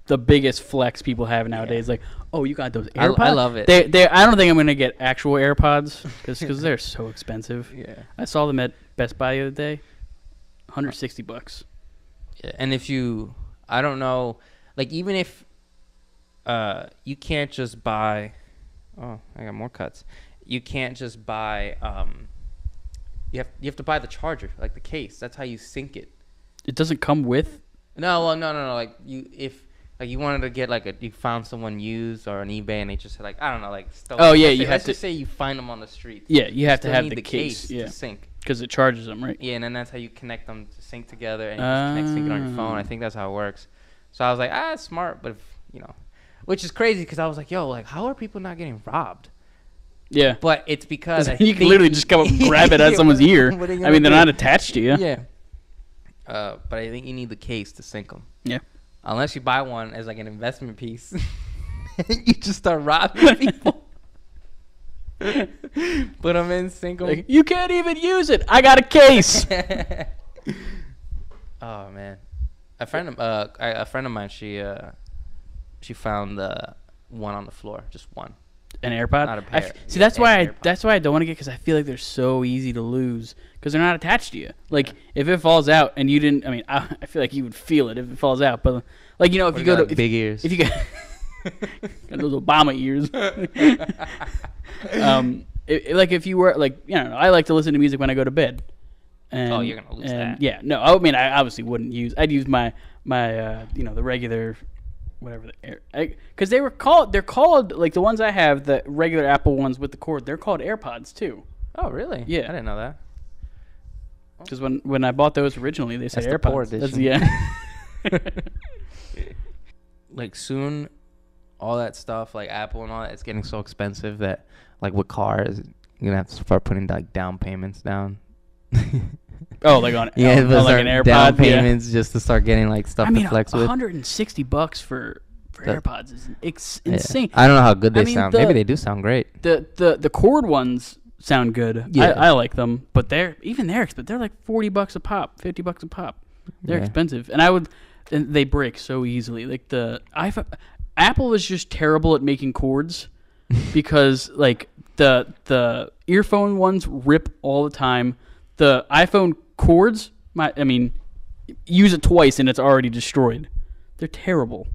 [SPEAKER 1] the biggest flex people have nowadays. Like, oh, you got those AirPods?
[SPEAKER 2] I love it.
[SPEAKER 1] I don't think I'm gonna get actual AirPods because they're so expensive.
[SPEAKER 2] Yeah,
[SPEAKER 1] I saw them at Best Buy the other day, $160.
[SPEAKER 2] Yeah, and I don't know, like even if you can't just buy. Oh, I got more cuts. You can't just buy. You have to buy the charger, like the case. That's how you sync it.
[SPEAKER 1] It doesn't come with.
[SPEAKER 2] No. Like you wanted to get you found someone used or on eBay and they just had I don't know stuff.
[SPEAKER 1] Oh yeah, you have to
[SPEAKER 2] just say you find them on the street.
[SPEAKER 1] Yeah, you have to have the case
[SPEAKER 2] to sync
[SPEAKER 1] because it charges them, right?
[SPEAKER 2] Yeah, and then that's how you connect them to sync together and you just sync it on your phone. I think that's how it works. So I was like, it's smart, but which is crazy because I was like, yo, how are people not getting robbed?
[SPEAKER 1] Yeah,
[SPEAKER 2] but it's because
[SPEAKER 1] you can literally just come up and grab it out of someone's ear. I mean, they're not attached to you.
[SPEAKER 2] Yeah. But I think you need the case to sync them.
[SPEAKER 1] Yeah.
[SPEAKER 2] Unless you buy one as an investment piece. You just start robbing people. Put them in, sync them.
[SPEAKER 1] Like, you can't even use it. I got a case.
[SPEAKER 2] Oh man, a friend of mine, she found the one on the floor, just one.
[SPEAKER 1] An AirPod.
[SPEAKER 2] Not a pair.
[SPEAKER 1] See, that's why I don't want to get, because I feel like they're so easy to lose because they're not attached to you. Like if it falls out and you didn't, I mean, I feel like you would feel it if it falls out. But like, you know, if you go to
[SPEAKER 2] big ears,
[SPEAKER 1] if you got those Obama ears. Like if you were like, you know, I like to listen to music when I go to bed. And,
[SPEAKER 2] you're gonna lose that.
[SPEAKER 1] Yeah, no, I mean, I obviously wouldn't use. I'd use my you know, the regular, whatever because they're called like the ones I have, the regular Apple ones with the cord. They're called AirPods too.
[SPEAKER 2] Oh really?
[SPEAKER 1] Yeah,
[SPEAKER 2] I didn't know that.
[SPEAKER 1] Because when I bought those originally, they said
[SPEAKER 2] That's
[SPEAKER 1] AirPods.
[SPEAKER 2] The poor edition. Like soon, all that stuff like Apple and all that, it's getting so expensive that like with cars, you're gonna have to start putting like down payments down.
[SPEAKER 1] Oh, like on
[SPEAKER 2] like an
[SPEAKER 1] AirPod
[SPEAKER 2] down payments just to start getting like stuff to flex with.
[SPEAKER 1] $160 for AirPods is insane.
[SPEAKER 2] Yeah. I don't know how good they sound. Maybe they do sound great.
[SPEAKER 1] The cord ones sound good. Yeah. I like them, but they're expensive. They're like $40 a pop, $50 a pop. They're expensive, and they break so easily. Like the iPhone, Apple is just terrible at making cords because like the earphone ones rip all the time. The iPhone cords, use it twice and it's already destroyed. They're terrible.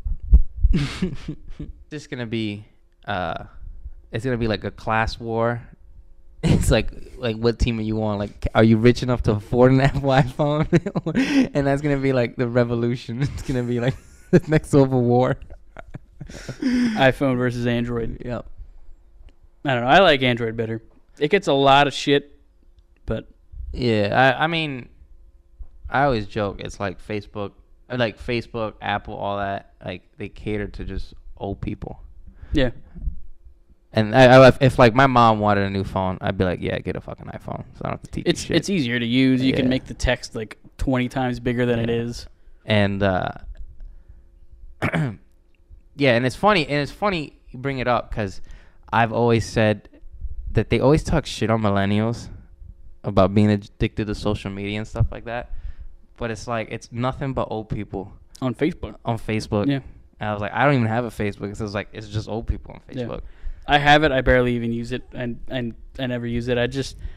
[SPEAKER 2] It's gonna be like a class war. It's like what team are you on? Like, are you rich enough to afford an Apple iPhone? And that's gonna be like the revolution. It's gonna be like the next civil war.
[SPEAKER 1] iPhone versus Android.
[SPEAKER 2] Yep.
[SPEAKER 1] I don't know. I like Android better. It gets a lot of shit, but
[SPEAKER 2] yeah, I mean, I always joke. It's like Facebook, Apple, all that. Like they cater to just old people.
[SPEAKER 1] Yeah.
[SPEAKER 2] And if like my mom wanted a new phone, I'd be like, yeah, get a fucking iPhone. So I don't have to teach you shit.
[SPEAKER 1] It's easier to use. You can make the text like 20 times bigger than it is.
[SPEAKER 2] And yeah, and it's funny you bring it up because I've always said that they always talk shit on millennials about being addicted to social media and stuff like that. But it's like, it's nothing but old people.
[SPEAKER 1] On Facebook.
[SPEAKER 2] Yeah. And I was like, I don't even have a Facebook. So it's just old people on Facebook.
[SPEAKER 1] Yeah. I have it. I barely even use it, and I never use it.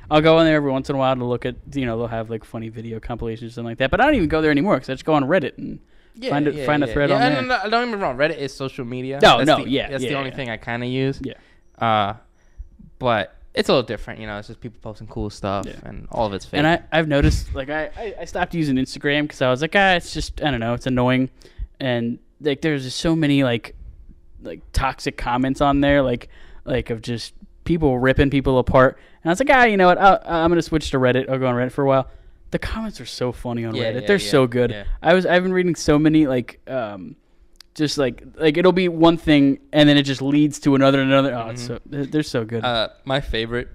[SPEAKER 1] I'll go in there every once in a while to look at, you know, they'll have like funny video compilations or something like that. But I don't even go there anymore because I just go on Reddit and find a thread on there.
[SPEAKER 2] No, don't get me wrong. Reddit is social media.
[SPEAKER 1] That's
[SPEAKER 2] the only thing I kind of use.
[SPEAKER 1] Yeah.
[SPEAKER 2] But it's a little different, you know. It's just people posting cool stuff, and all of it's fake.
[SPEAKER 1] And I've noticed, like, I stopped using Instagram because I was like, it's just, I don't know, it's annoying, and like there's just so many like toxic comments on there, like of just people ripping people apart. And I was like, you know what? I'm gonna switch to Reddit. I'll go on Reddit for a while. The comments are so funny on Reddit. They're so good. Yeah. I've been reading so many just like it'll be one thing and then it just leads to another. Oh, they're so good.
[SPEAKER 2] My favorite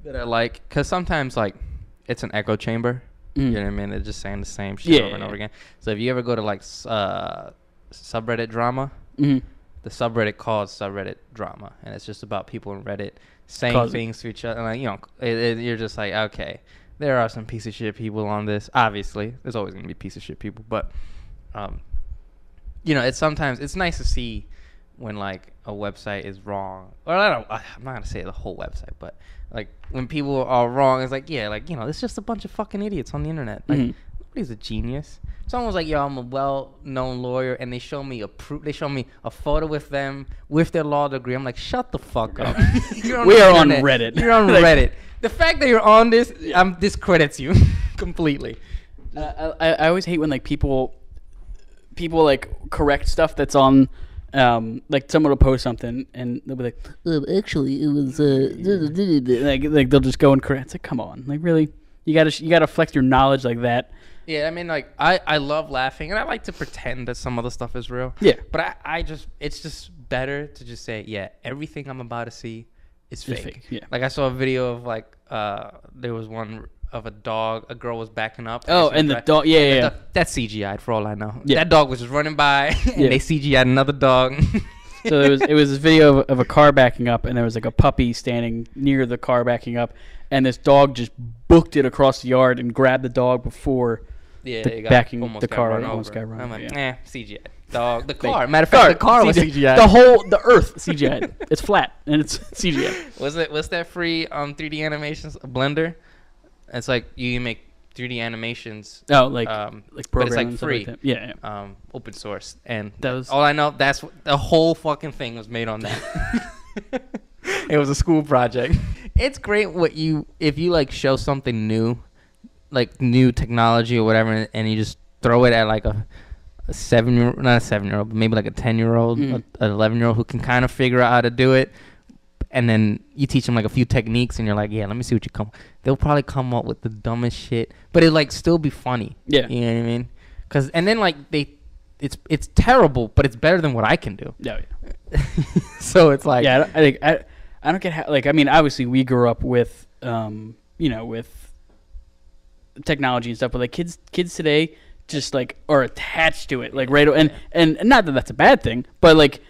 [SPEAKER 2] that I like, because sometimes like it's an echo chamber. You know what I mean? They're just saying the same shit over and over again. So if you ever go to like subreddit drama, the subreddit called subreddit drama, and it's just about people in Reddit saying things to each other. And like, you know, you're just like, okay, there are some piece of shit people on this. Obviously, there's always gonna be piece of shit people, but you know, it's nice to see when like a website is wrong, or I'm not gonna say the whole website, but like when people are wrong, it's like, yeah, like, you know, it's just a bunch of fucking idiots on the internet. Like nobody's a genius. Someone was like, yo, I'm a well-known lawyer, and they show me a photo with them with their law degree. I'm like, shut the fuck up.
[SPEAKER 1] We are on Reddit.
[SPEAKER 2] You're on Reddit. The fact that you're on this discredits you completely.
[SPEAKER 1] I always hate when like people like correct stuff that's on. Like someone will post something and they'll be like, actually it was like they'll just go and correct. It's like, come on, like really, you gotta flex your knowledge like that.
[SPEAKER 2] Yeah, I mean, like I love laughing and I like to pretend that some of the stuff is real.
[SPEAKER 1] Yeah,
[SPEAKER 2] but it's just better to just say, yeah, everything I'm about to see is fake.
[SPEAKER 1] Yeah,
[SPEAKER 2] like I saw a video of like there was one of a dog. A girl was backing up.
[SPEAKER 1] And the dog. Yeah.
[SPEAKER 2] That's CGI'd for all I know.
[SPEAKER 1] Yeah.
[SPEAKER 2] That dog was just running by, and they CGI'd another dog.
[SPEAKER 1] So it was this video of a car backing up, and there was like a puppy standing near the car backing up, and this dog just booked it across the yard and grabbed the dog before backing the car. Almost got run.
[SPEAKER 2] I'm like, CGI. Dog, the car. Matter of fact, the car was CGI.
[SPEAKER 1] The Earth CGI. It's flat and it's CGI.
[SPEAKER 2] What's that free 3D animations Blender? It's like you can make 3D animations.
[SPEAKER 1] Oh, like
[SPEAKER 2] but it's like free.
[SPEAKER 1] Like yeah.
[SPEAKER 2] Open source, and
[SPEAKER 1] that was
[SPEAKER 2] all I know. That's the whole fucking thing was made on that. It was a school project. It's great if you like show something new, like new technology or whatever, and you just throw it at like a 7-year-old, not a 7-year-old, but maybe like a 10-year-old, an 11-year-old who can kind of figure out how to do it. And then you teach them like a few techniques, and you're like, yeah, let me see what you come. They'll probably come up with the dumbest shit, but it like still be funny.
[SPEAKER 1] Yeah,
[SPEAKER 2] you know what I mean? And then like it's terrible, but it's better than what I can do.
[SPEAKER 1] Yeah.
[SPEAKER 2] So it's like,
[SPEAKER 1] yeah, I don't get how, like, I mean, obviously we grew up with with technology and stuff, but like kids today just like are attached to it, like right, and not that that's a bad thing, but like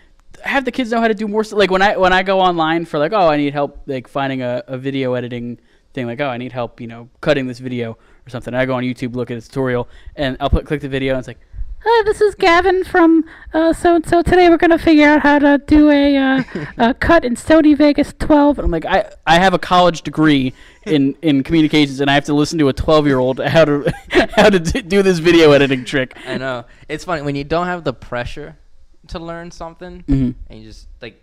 [SPEAKER 1] have the kids know how to do more stuff. Like when I go online for like, oh, I need help like finding a video editing thing, like, oh, I need help, cutting this video or something. I go on YouTube, look at a tutorial, and I'll click the video, and it's like, hi, this is Gavin from so-and-so. Today we're going to figure out how to do a cut in Sony Vegas 12. And I'm like, I have a college degree in communications, and I have to listen to a 12-year-old how to do this video editing trick.
[SPEAKER 2] I know. It's funny when you don't have the pressure to learn something,
[SPEAKER 1] and
[SPEAKER 2] you just like,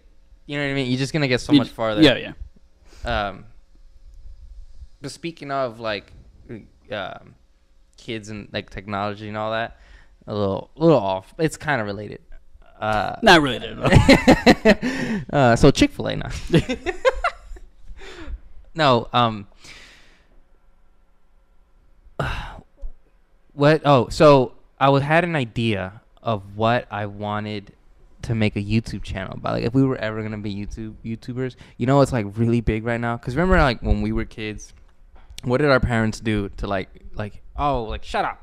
[SPEAKER 2] you know what I mean? You're just going to get so much farther.
[SPEAKER 1] Yeah.
[SPEAKER 2] But speaking of like kids and like technology and all that, a little off. It's kind of related.
[SPEAKER 1] Not related at
[SPEAKER 2] all. So Chick-fil-A now. No. What? Oh, so I had an idea of what I wanted to make a YouTube channel about. Like if we were ever gonna be YouTubers, it's like really big right now. Cause remember like when we were kids, what did our parents do to like shut up.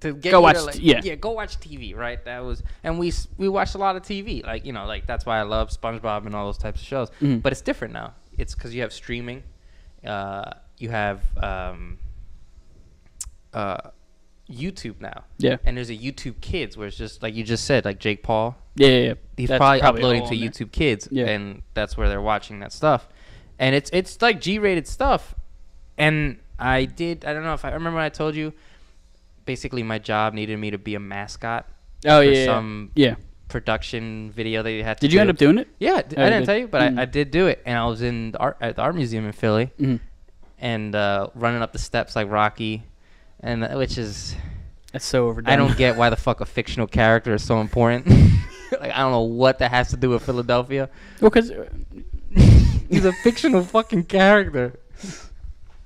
[SPEAKER 2] To get
[SPEAKER 1] go watch,
[SPEAKER 2] go watch TV, right? That was, and we watched a lot of TV, like that's why I love SpongeBob and all those types of shows. But it's different now. It's because you have streaming, you have YouTube now, and there's a YouTube Kids where it's just like you just said, like Jake Paul,
[SPEAKER 1] he's
[SPEAKER 2] that's probably uploading to YouTube Kids, and that's where they're watching that stuff, and it's like G-rated stuff, and I don't know if I remember when I told you. Basically, my job needed me to be a mascot.
[SPEAKER 1] Oh,
[SPEAKER 2] for some production video that you had to do.
[SPEAKER 1] Did you end up doing it?
[SPEAKER 2] Yeah, I didn't tell you, but I did do it. And I was at the art museum in Philly, and running up the steps like Rocky, and which is...
[SPEAKER 1] That's so overdone.
[SPEAKER 2] I don't get why the fuck a fictional character is so important. Like, I don't know what that has to do with Philadelphia.
[SPEAKER 1] Well, because...
[SPEAKER 2] He's a fictional fucking character.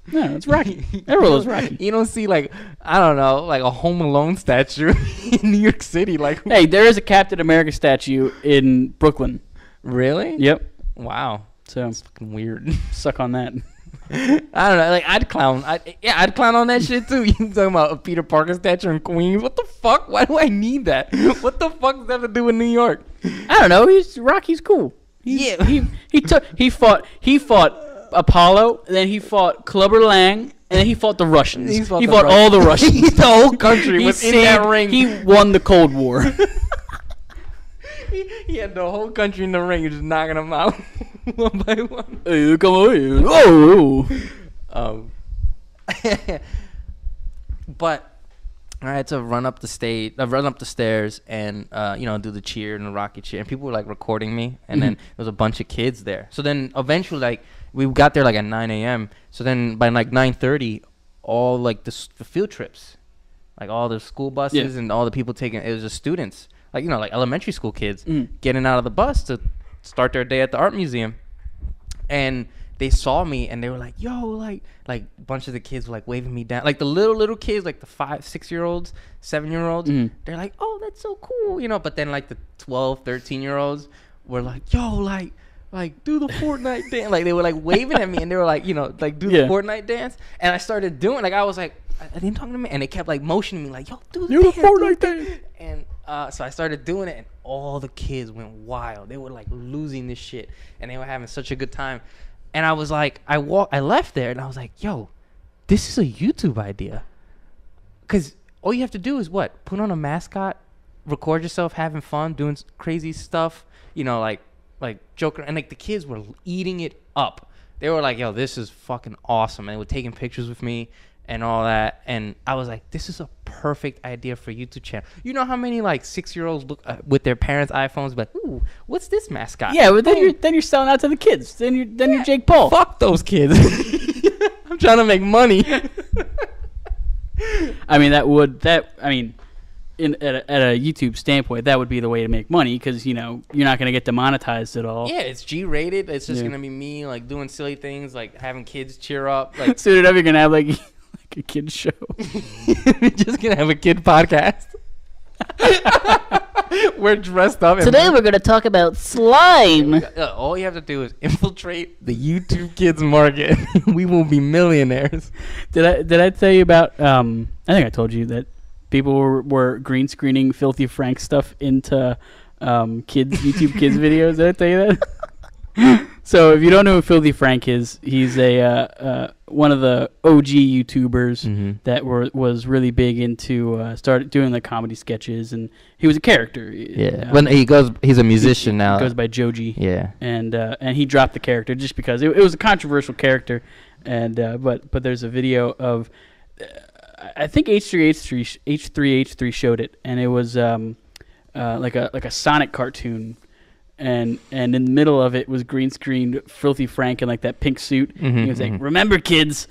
[SPEAKER 1] No, it's Rocky. Everyone loves Rocky.
[SPEAKER 2] You don't see like a Home Alone statue in New York City. Like,
[SPEAKER 1] hey, there is a Captain America statue in Brooklyn.
[SPEAKER 2] Really?
[SPEAKER 1] Yep.
[SPEAKER 2] Wow.
[SPEAKER 1] So
[SPEAKER 2] it's fucking weird.
[SPEAKER 1] Suck on that.
[SPEAKER 2] I don't know. Like I'd clown on that shit too. You talking about a Peter Parker statue in Queens? What the fuck? Why do I need that? What the fuck does that have to do with New York?
[SPEAKER 1] I don't know. Rocky's cool. He fought Apollo, and then he fought Clubber Lang, and then he fought the Russians. He fought all the Russians.
[SPEAKER 2] The whole country was in that ring.
[SPEAKER 1] He won the Cold War.
[SPEAKER 2] He had the whole country in the ring, just knocking them out one by one.
[SPEAKER 1] Hey, come on here.
[SPEAKER 2] But I had to run up the stairs, and do the cheer and the Rocky cheer, and people were like recording me, and then there was a bunch of kids there. So then eventually, like, we got there like at 9 a.m. So then by like 9:30, all like the field trips, like all the school buses and all the people taking it was just students, like like elementary school kids getting out of the bus to start their day at the art museum, and they saw me and they were like, yo, like a bunch of the kids were like waving me down, like the little kids, like the 5-6-year-olds, 7-year-olds. They're like, oh, that's so cool, but then like the 12, 13-year-olds were like, yo, like do the Fortnite dance. Like they were like waving at me, and they were like, do the Fortnite dance. And I started doing, like, I was like, are they talking to me? And they kept like motioning me like, yo, do the Fortnite dance. And So I started doing it, and all the kids went wild. They were like losing this shit, and they were having such a good time. And I was like, I left there, and I was like, yo, this is a YouTube idea. Because all you have to do is what? Put on a mascot, record yourself having fun, doing crazy stuff, you know, like joking. And like the kids were eating it up. They were like, yo, this is fucking awesome. And they were taking pictures with me and all that. And I was like, this is a perfect idea for YouTube channel. You know how many like 6-year-olds look with their parents' iPhones, but ooh, what's this mascot?
[SPEAKER 1] Yeah, but then you're selling out to the kids. Then you're Jake Paul.
[SPEAKER 2] Fuck those kids. I'm trying to make money.
[SPEAKER 1] I mean, at a YouTube standpoint, that would be the way to make money because, you know, you're not going to get demonetized at all.
[SPEAKER 2] Yeah, it's G-rated. It's just going to be me, like, doing silly things, like having kids cheer up. Like,
[SPEAKER 1] soon enough, you're going to have, like a kid's show.
[SPEAKER 2] We're just going to have a kid podcast. We're dressed up.
[SPEAKER 1] Today we're going to talk about slime.
[SPEAKER 2] All you have to do is infiltrate the YouTube kids market. We will be millionaires.
[SPEAKER 1] Did I tell you about, I think I told you that people were green screening Filthy Frank stuff into YouTube kids videos. Did I tell you that? So if you don't know who Filthy Frank is, he's a one of the OG YouTubers that was really big into started doing the comedy sketches, and he was a character.
[SPEAKER 2] Yeah, when he's a musician now.
[SPEAKER 1] He goes by Joji.
[SPEAKER 2] Yeah,
[SPEAKER 1] and he dropped the character just because it was a controversial character, and but there's a video of. I think H3H3 showed it, and it was like a Sonic cartoon, and in the middle of it was green screened Filthy Frank in like that pink suit. He was like, "Remember, kids,"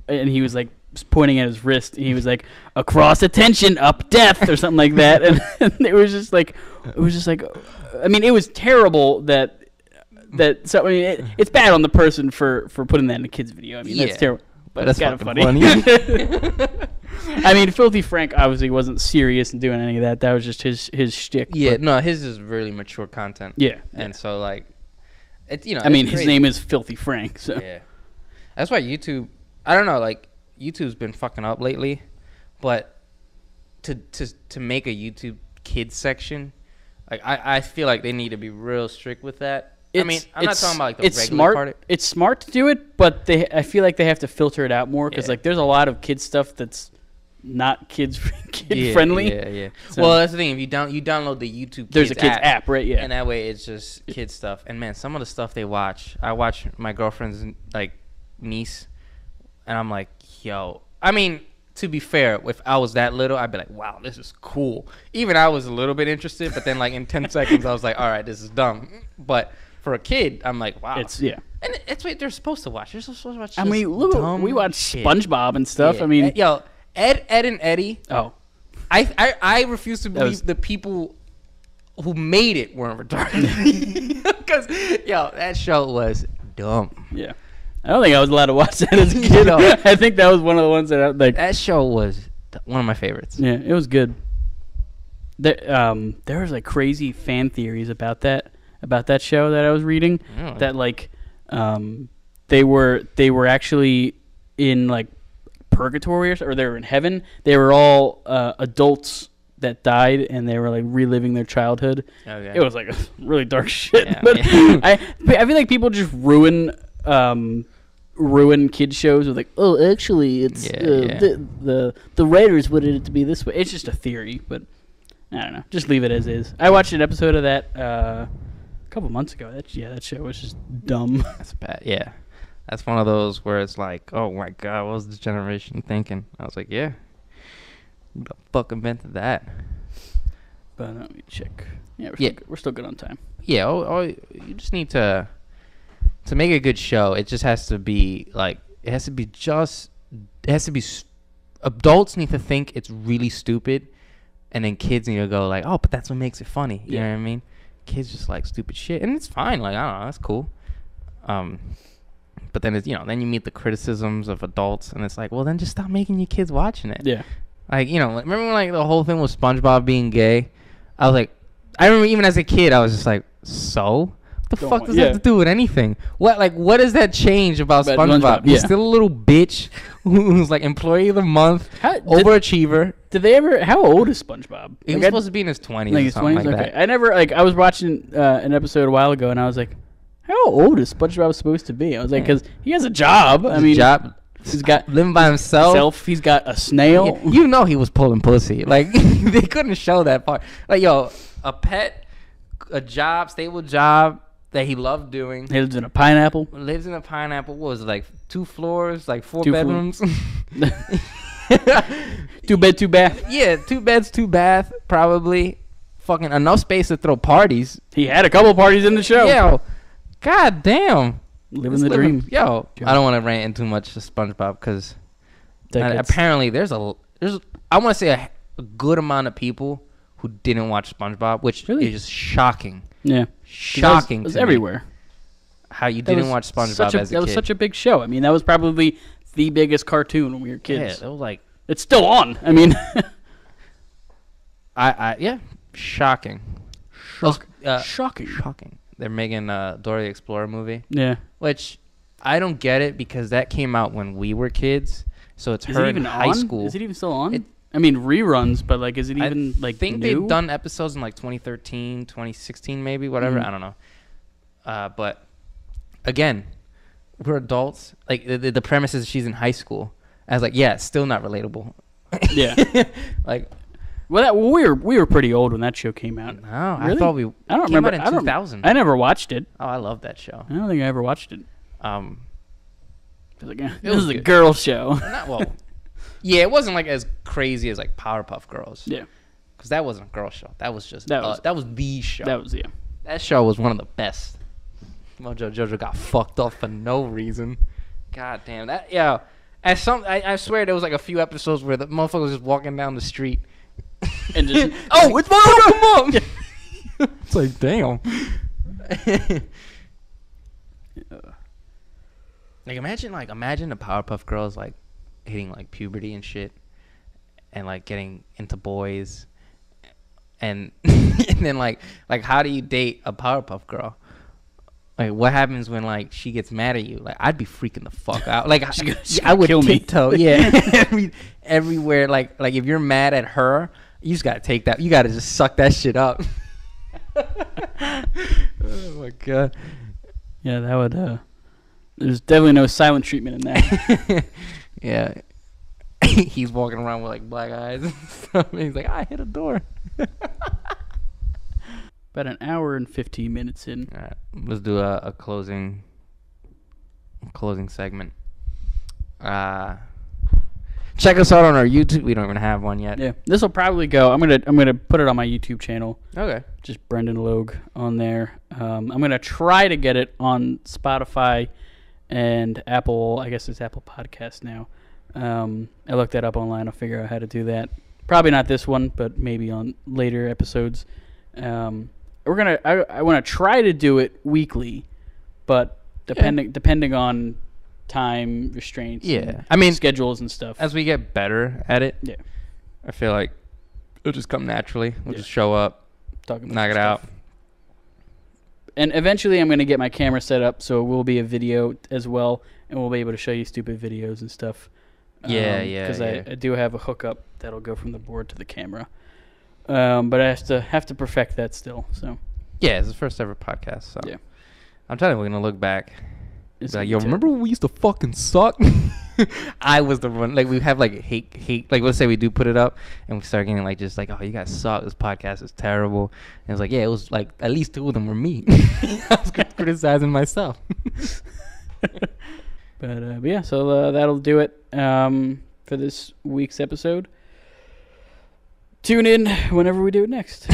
[SPEAKER 1] and he was like pointing at his wrist. And he was like, "Across attention, up death," or something like that. And it was just like, I mean, it was terrible that. So I mean, it's bad on the person for putting that in a kid's video. I mean, that's terrible. But
[SPEAKER 2] that's
[SPEAKER 1] kind of
[SPEAKER 2] funny.
[SPEAKER 1] I mean, Filthy Frank obviously wasn't serious in doing any of that. That was just his shtick.
[SPEAKER 2] Yeah, no, his is really mature content.
[SPEAKER 1] Yeah,
[SPEAKER 2] and so like, it's
[SPEAKER 1] I mean, his name is Filthy Frank. So
[SPEAKER 2] yeah, that's why YouTube. I don't know, like YouTube's been fucking up lately, but to make a YouTube kids section, like I feel like they need to be real strict with that. I mean, I'm not talking about like the regular part.
[SPEAKER 1] It's smart to do it, but I feel like they have to filter it out more because like there's a lot of kid stuff that's not kid friendly.
[SPEAKER 2] Yeah. So, well, that's the thing. If you download the YouTube
[SPEAKER 1] there's a kids app, right? Yeah,
[SPEAKER 2] and that way it's just kid stuff. And man, some of the stuff they watch, I watch my girlfriend's like niece, and I'm like, yo. I mean, to be fair, if I was that little, I'd be like, wow, this is cool. Even I was a little bit interested, but then like in 10 seconds, I was like, all right, this is dumb. But for a kid, I'm like, wow.
[SPEAKER 1] And
[SPEAKER 2] it's what they're supposed to watch. They're supposed to watch.
[SPEAKER 1] I mean, look, we watch SpongeBob and stuff. Yeah. I mean,
[SPEAKER 2] yo, Ed and Eddie.
[SPEAKER 1] Oh,
[SPEAKER 2] I refuse to believe the people who made it weren't retarded. Because yo, that show was dumb.
[SPEAKER 1] Yeah, I don't think I was allowed to watch that as a kid. I think that was one of the ones that
[SPEAKER 2] that show was one of my favorites.
[SPEAKER 1] Yeah, it was good. There was like crazy fan theories about that show that I was reading.
[SPEAKER 2] Really?
[SPEAKER 1] That like they were actually in like purgatory or they were in heaven. They were all adults that died and they were like reliving their childhood.
[SPEAKER 2] Okay.
[SPEAKER 1] It was like really dark shit.
[SPEAKER 2] Yeah,
[SPEAKER 1] but I feel like people just ruin kids shows with like, oh, actually it's the writers wanted it to be this way. It's just a theory, but I don't know. Just leave it as is. I watched an episode of that a couple months ago. That show was just dumb.
[SPEAKER 2] That's bad. Yeah, that's one of those where it's like, oh my god, what was this generation thinking? I was like, yeah, who the fuck invented that?
[SPEAKER 1] But let me check. Yeah, we're still good on time.
[SPEAKER 2] Yeah, you just need to make a good show. It just has to be like adults need to think it's really stupid, and then kids need to go like, oh, but that's what makes it funny. You know what I mean? Kids just like stupid shit, and it's fine. Like, I don't know, that's cool. But then it's, then you meet the criticisms of adults, and it's like, well, then just stop making your kids watching it.
[SPEAKER 1] Yeah.
[SPEAKER 2] Like, remember when like the whole thing was SpongeBob being gay? I was like, I remember even as a kid, I was just like, so The fuck does that have to do with anything? What does that change about SpongeBob? He's still a little bitch who's like employee of the month, overachiever.
[SPEAKER 1] Did they ever? How old is SpongeBob?
[SPEAKER 2] He was supposed to be in his 20s. Like his 20s. Like that.
[SPEAKER 1] I never I was watching an episode a while ago, and I was like, how old is SpongeBob supposed to be? I was like, because he has a job. He's got
[SPEAKER 2] living by himself.
[SPEAKER 1] He's got a snail.
[SPEAKER 2] Yeah, you know he was pulling pussy. Like they couldn't show that part. Like a pet, a job, stable job that he loved doing.
[SPEAKER 1] He lives in a pineapple.
[SPEAKER 2] What was it, like 2 floors, like 4 bedrooms?
[SPEAKER 1] 2 bed, 2 bath.
[SPEAKER 2] Yeah, 2 beds, 2 bath, probably. Fucking enough space to throw parties.
[SPEAKER 1] He had a couple parties in the show.
[SPEAKER 2] Yeah. God damn.
[SPEAKER 1] Living the dream.
[SPEAKER 2] Yo, I don't want to rant in too much to SpongeBob because apparently there's I want to say a good amount of people who didn't watch SpongeBob, which is just shocking.
[SPEAKER 1] Yeah.
[SPEAKER 2] Shocking.
[SPEAKER 1] It was everywhere.
[SPEAKER 2] How you didn't watch SpongeBob as a kid.
[SPEAKER 1] That was such a big show. I mean, that was probably the biggest cartoon when we were kids.
[SPEAKER 2] Yeah, it was like...
[SPEAKER 1] It's still on. I mean...
[SPEAKER 2] yeah. Shocking.
[SPEAKER 1] Shocking.
[SPEAKER 2] They're making a Dora the Explorer movie.
[SPEAKER 1] Yeah.
[SPEAKER 2] Which I don't get it because that came out when we were kids. So it's her in high school.
[SPEAKER 1] Is it even still on? I mean, reruns, but like, is it even like new? I think
[SPEAKER 2] they've done episodes in like 2013, 2016 maybe, whatever. I don't know. But again, we're adults. Like the premise is she's in high school. I was like, yeah, still not relatable.
[SPEAKER 1] Yeah.
[SPEAKER 2] Like...
[SPEAKER 1] Well, we were pretty old when that show came out.
[SPEAKER 2] No,
[SPEAKER 1] really?
[SPEAKER 2] I thought we.
[SPEAKER 1] I don't remember.
[SPEAKER 2] Out in 2000.
[SPEAKER 1] I never watched it.
[SPEAKER 2] Oh, I love that show.
[SPEAKER 1] I don't think I ever watched it.
[SPEAKER 2] It
[SPEAKER 1] this is a girl show.
[SPEAKER 2] Yeah, it wasn't like as crazy as like Powerpuff Girls.
[SPEAKER 1] Yeah,
[SPEAKER 2] because that wasn't a girl show. That was just that was the show. That show was one of the best. Mojo Jojo got fucked off for no reason. God damn that. Yeah, I swear there was like a few episodes where the motherfucker was just walking down the street.
[SPEAKER 1] And just it's Mom!
[SPEAKER 2] It's like damn. Imagine the Powerpuff Girls like hitting like puberty and shit, and like getting into boys, and and then like how do you date a Powerpuff Girl? Like what happens when like she gets mad at you? Like I'd be freaking the fuck out. Like I would tiptoe. Yeah, everywhere. Like if you're mad at her. You just gotta take that. You gotta just suck that shit up. Oh my god.
[SPEAKER 1] Yeah, that would. There's definitely no silent treatment in that.
[SPEAKER 2] Yeah. He's walking around with like black eyes. He's like, I hit a door.
[SPEAKER 1] About an hour and 15 minutes in.
[SPEAKER 2] All right, let's do a closing segment. Check us out on our YouTube. We don't even have one yet.
[SPEAKER 1] Yeah, this will probably go. I'm gonna put it on my YouTube channel.
[SPEAKER 2] Okay.
[SPEAKER 1] Just Brendan Logue on there. I'm gonna try to get it on Spotify and Apple. I guess it's Apple Podcast now. I looked that up online. I'll figure out how to do that. Probably not this one, but maybe on later episodes. I want to try to do it weekly, but depending on time restraints.
[SPEAKER 2] Yeah, I mean
[SPEAKER 1] schedules and stuff.
[SPEAKER 2] As we get better at it,
[SPEAKER 1] yeah,
[SPEAKER 2] I feel like it'll just come naturally. We'll just show up, knock it out.
[SPEAKER 1] And eventually, I'm going to get my camera set up so it will be a video as well, and we'll be able to show you stupid videos and stuff. Because I do have a hookup that'll go from the board to the camera. But I have to perfect that still. So
[SPEAKER 2] yeah, it's the first ever podcast. So
[SPEAKER 1] yeah,
[SPEAKER 2] I'm telling you, we're gonna look back.
[SPEAKER 1] It's
[SPEAKER 2] like, yo, remember when we used to fucking suck? I was the one. Like we have like hate. Like let's say we do put it up, and we start getting like just like, oh, you guys suck. This podcast is terrible. And it's like, yeah, it was like at least 2 of them were me. I was criticizing myself.
[SPEAKER 1] But yeah, so that'll do it for this week's episode. Tune in whenever we do it next.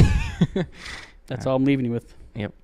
[SPEAKER 1] That's all I'm leaving you with.
[SPEAKER 2] Yep.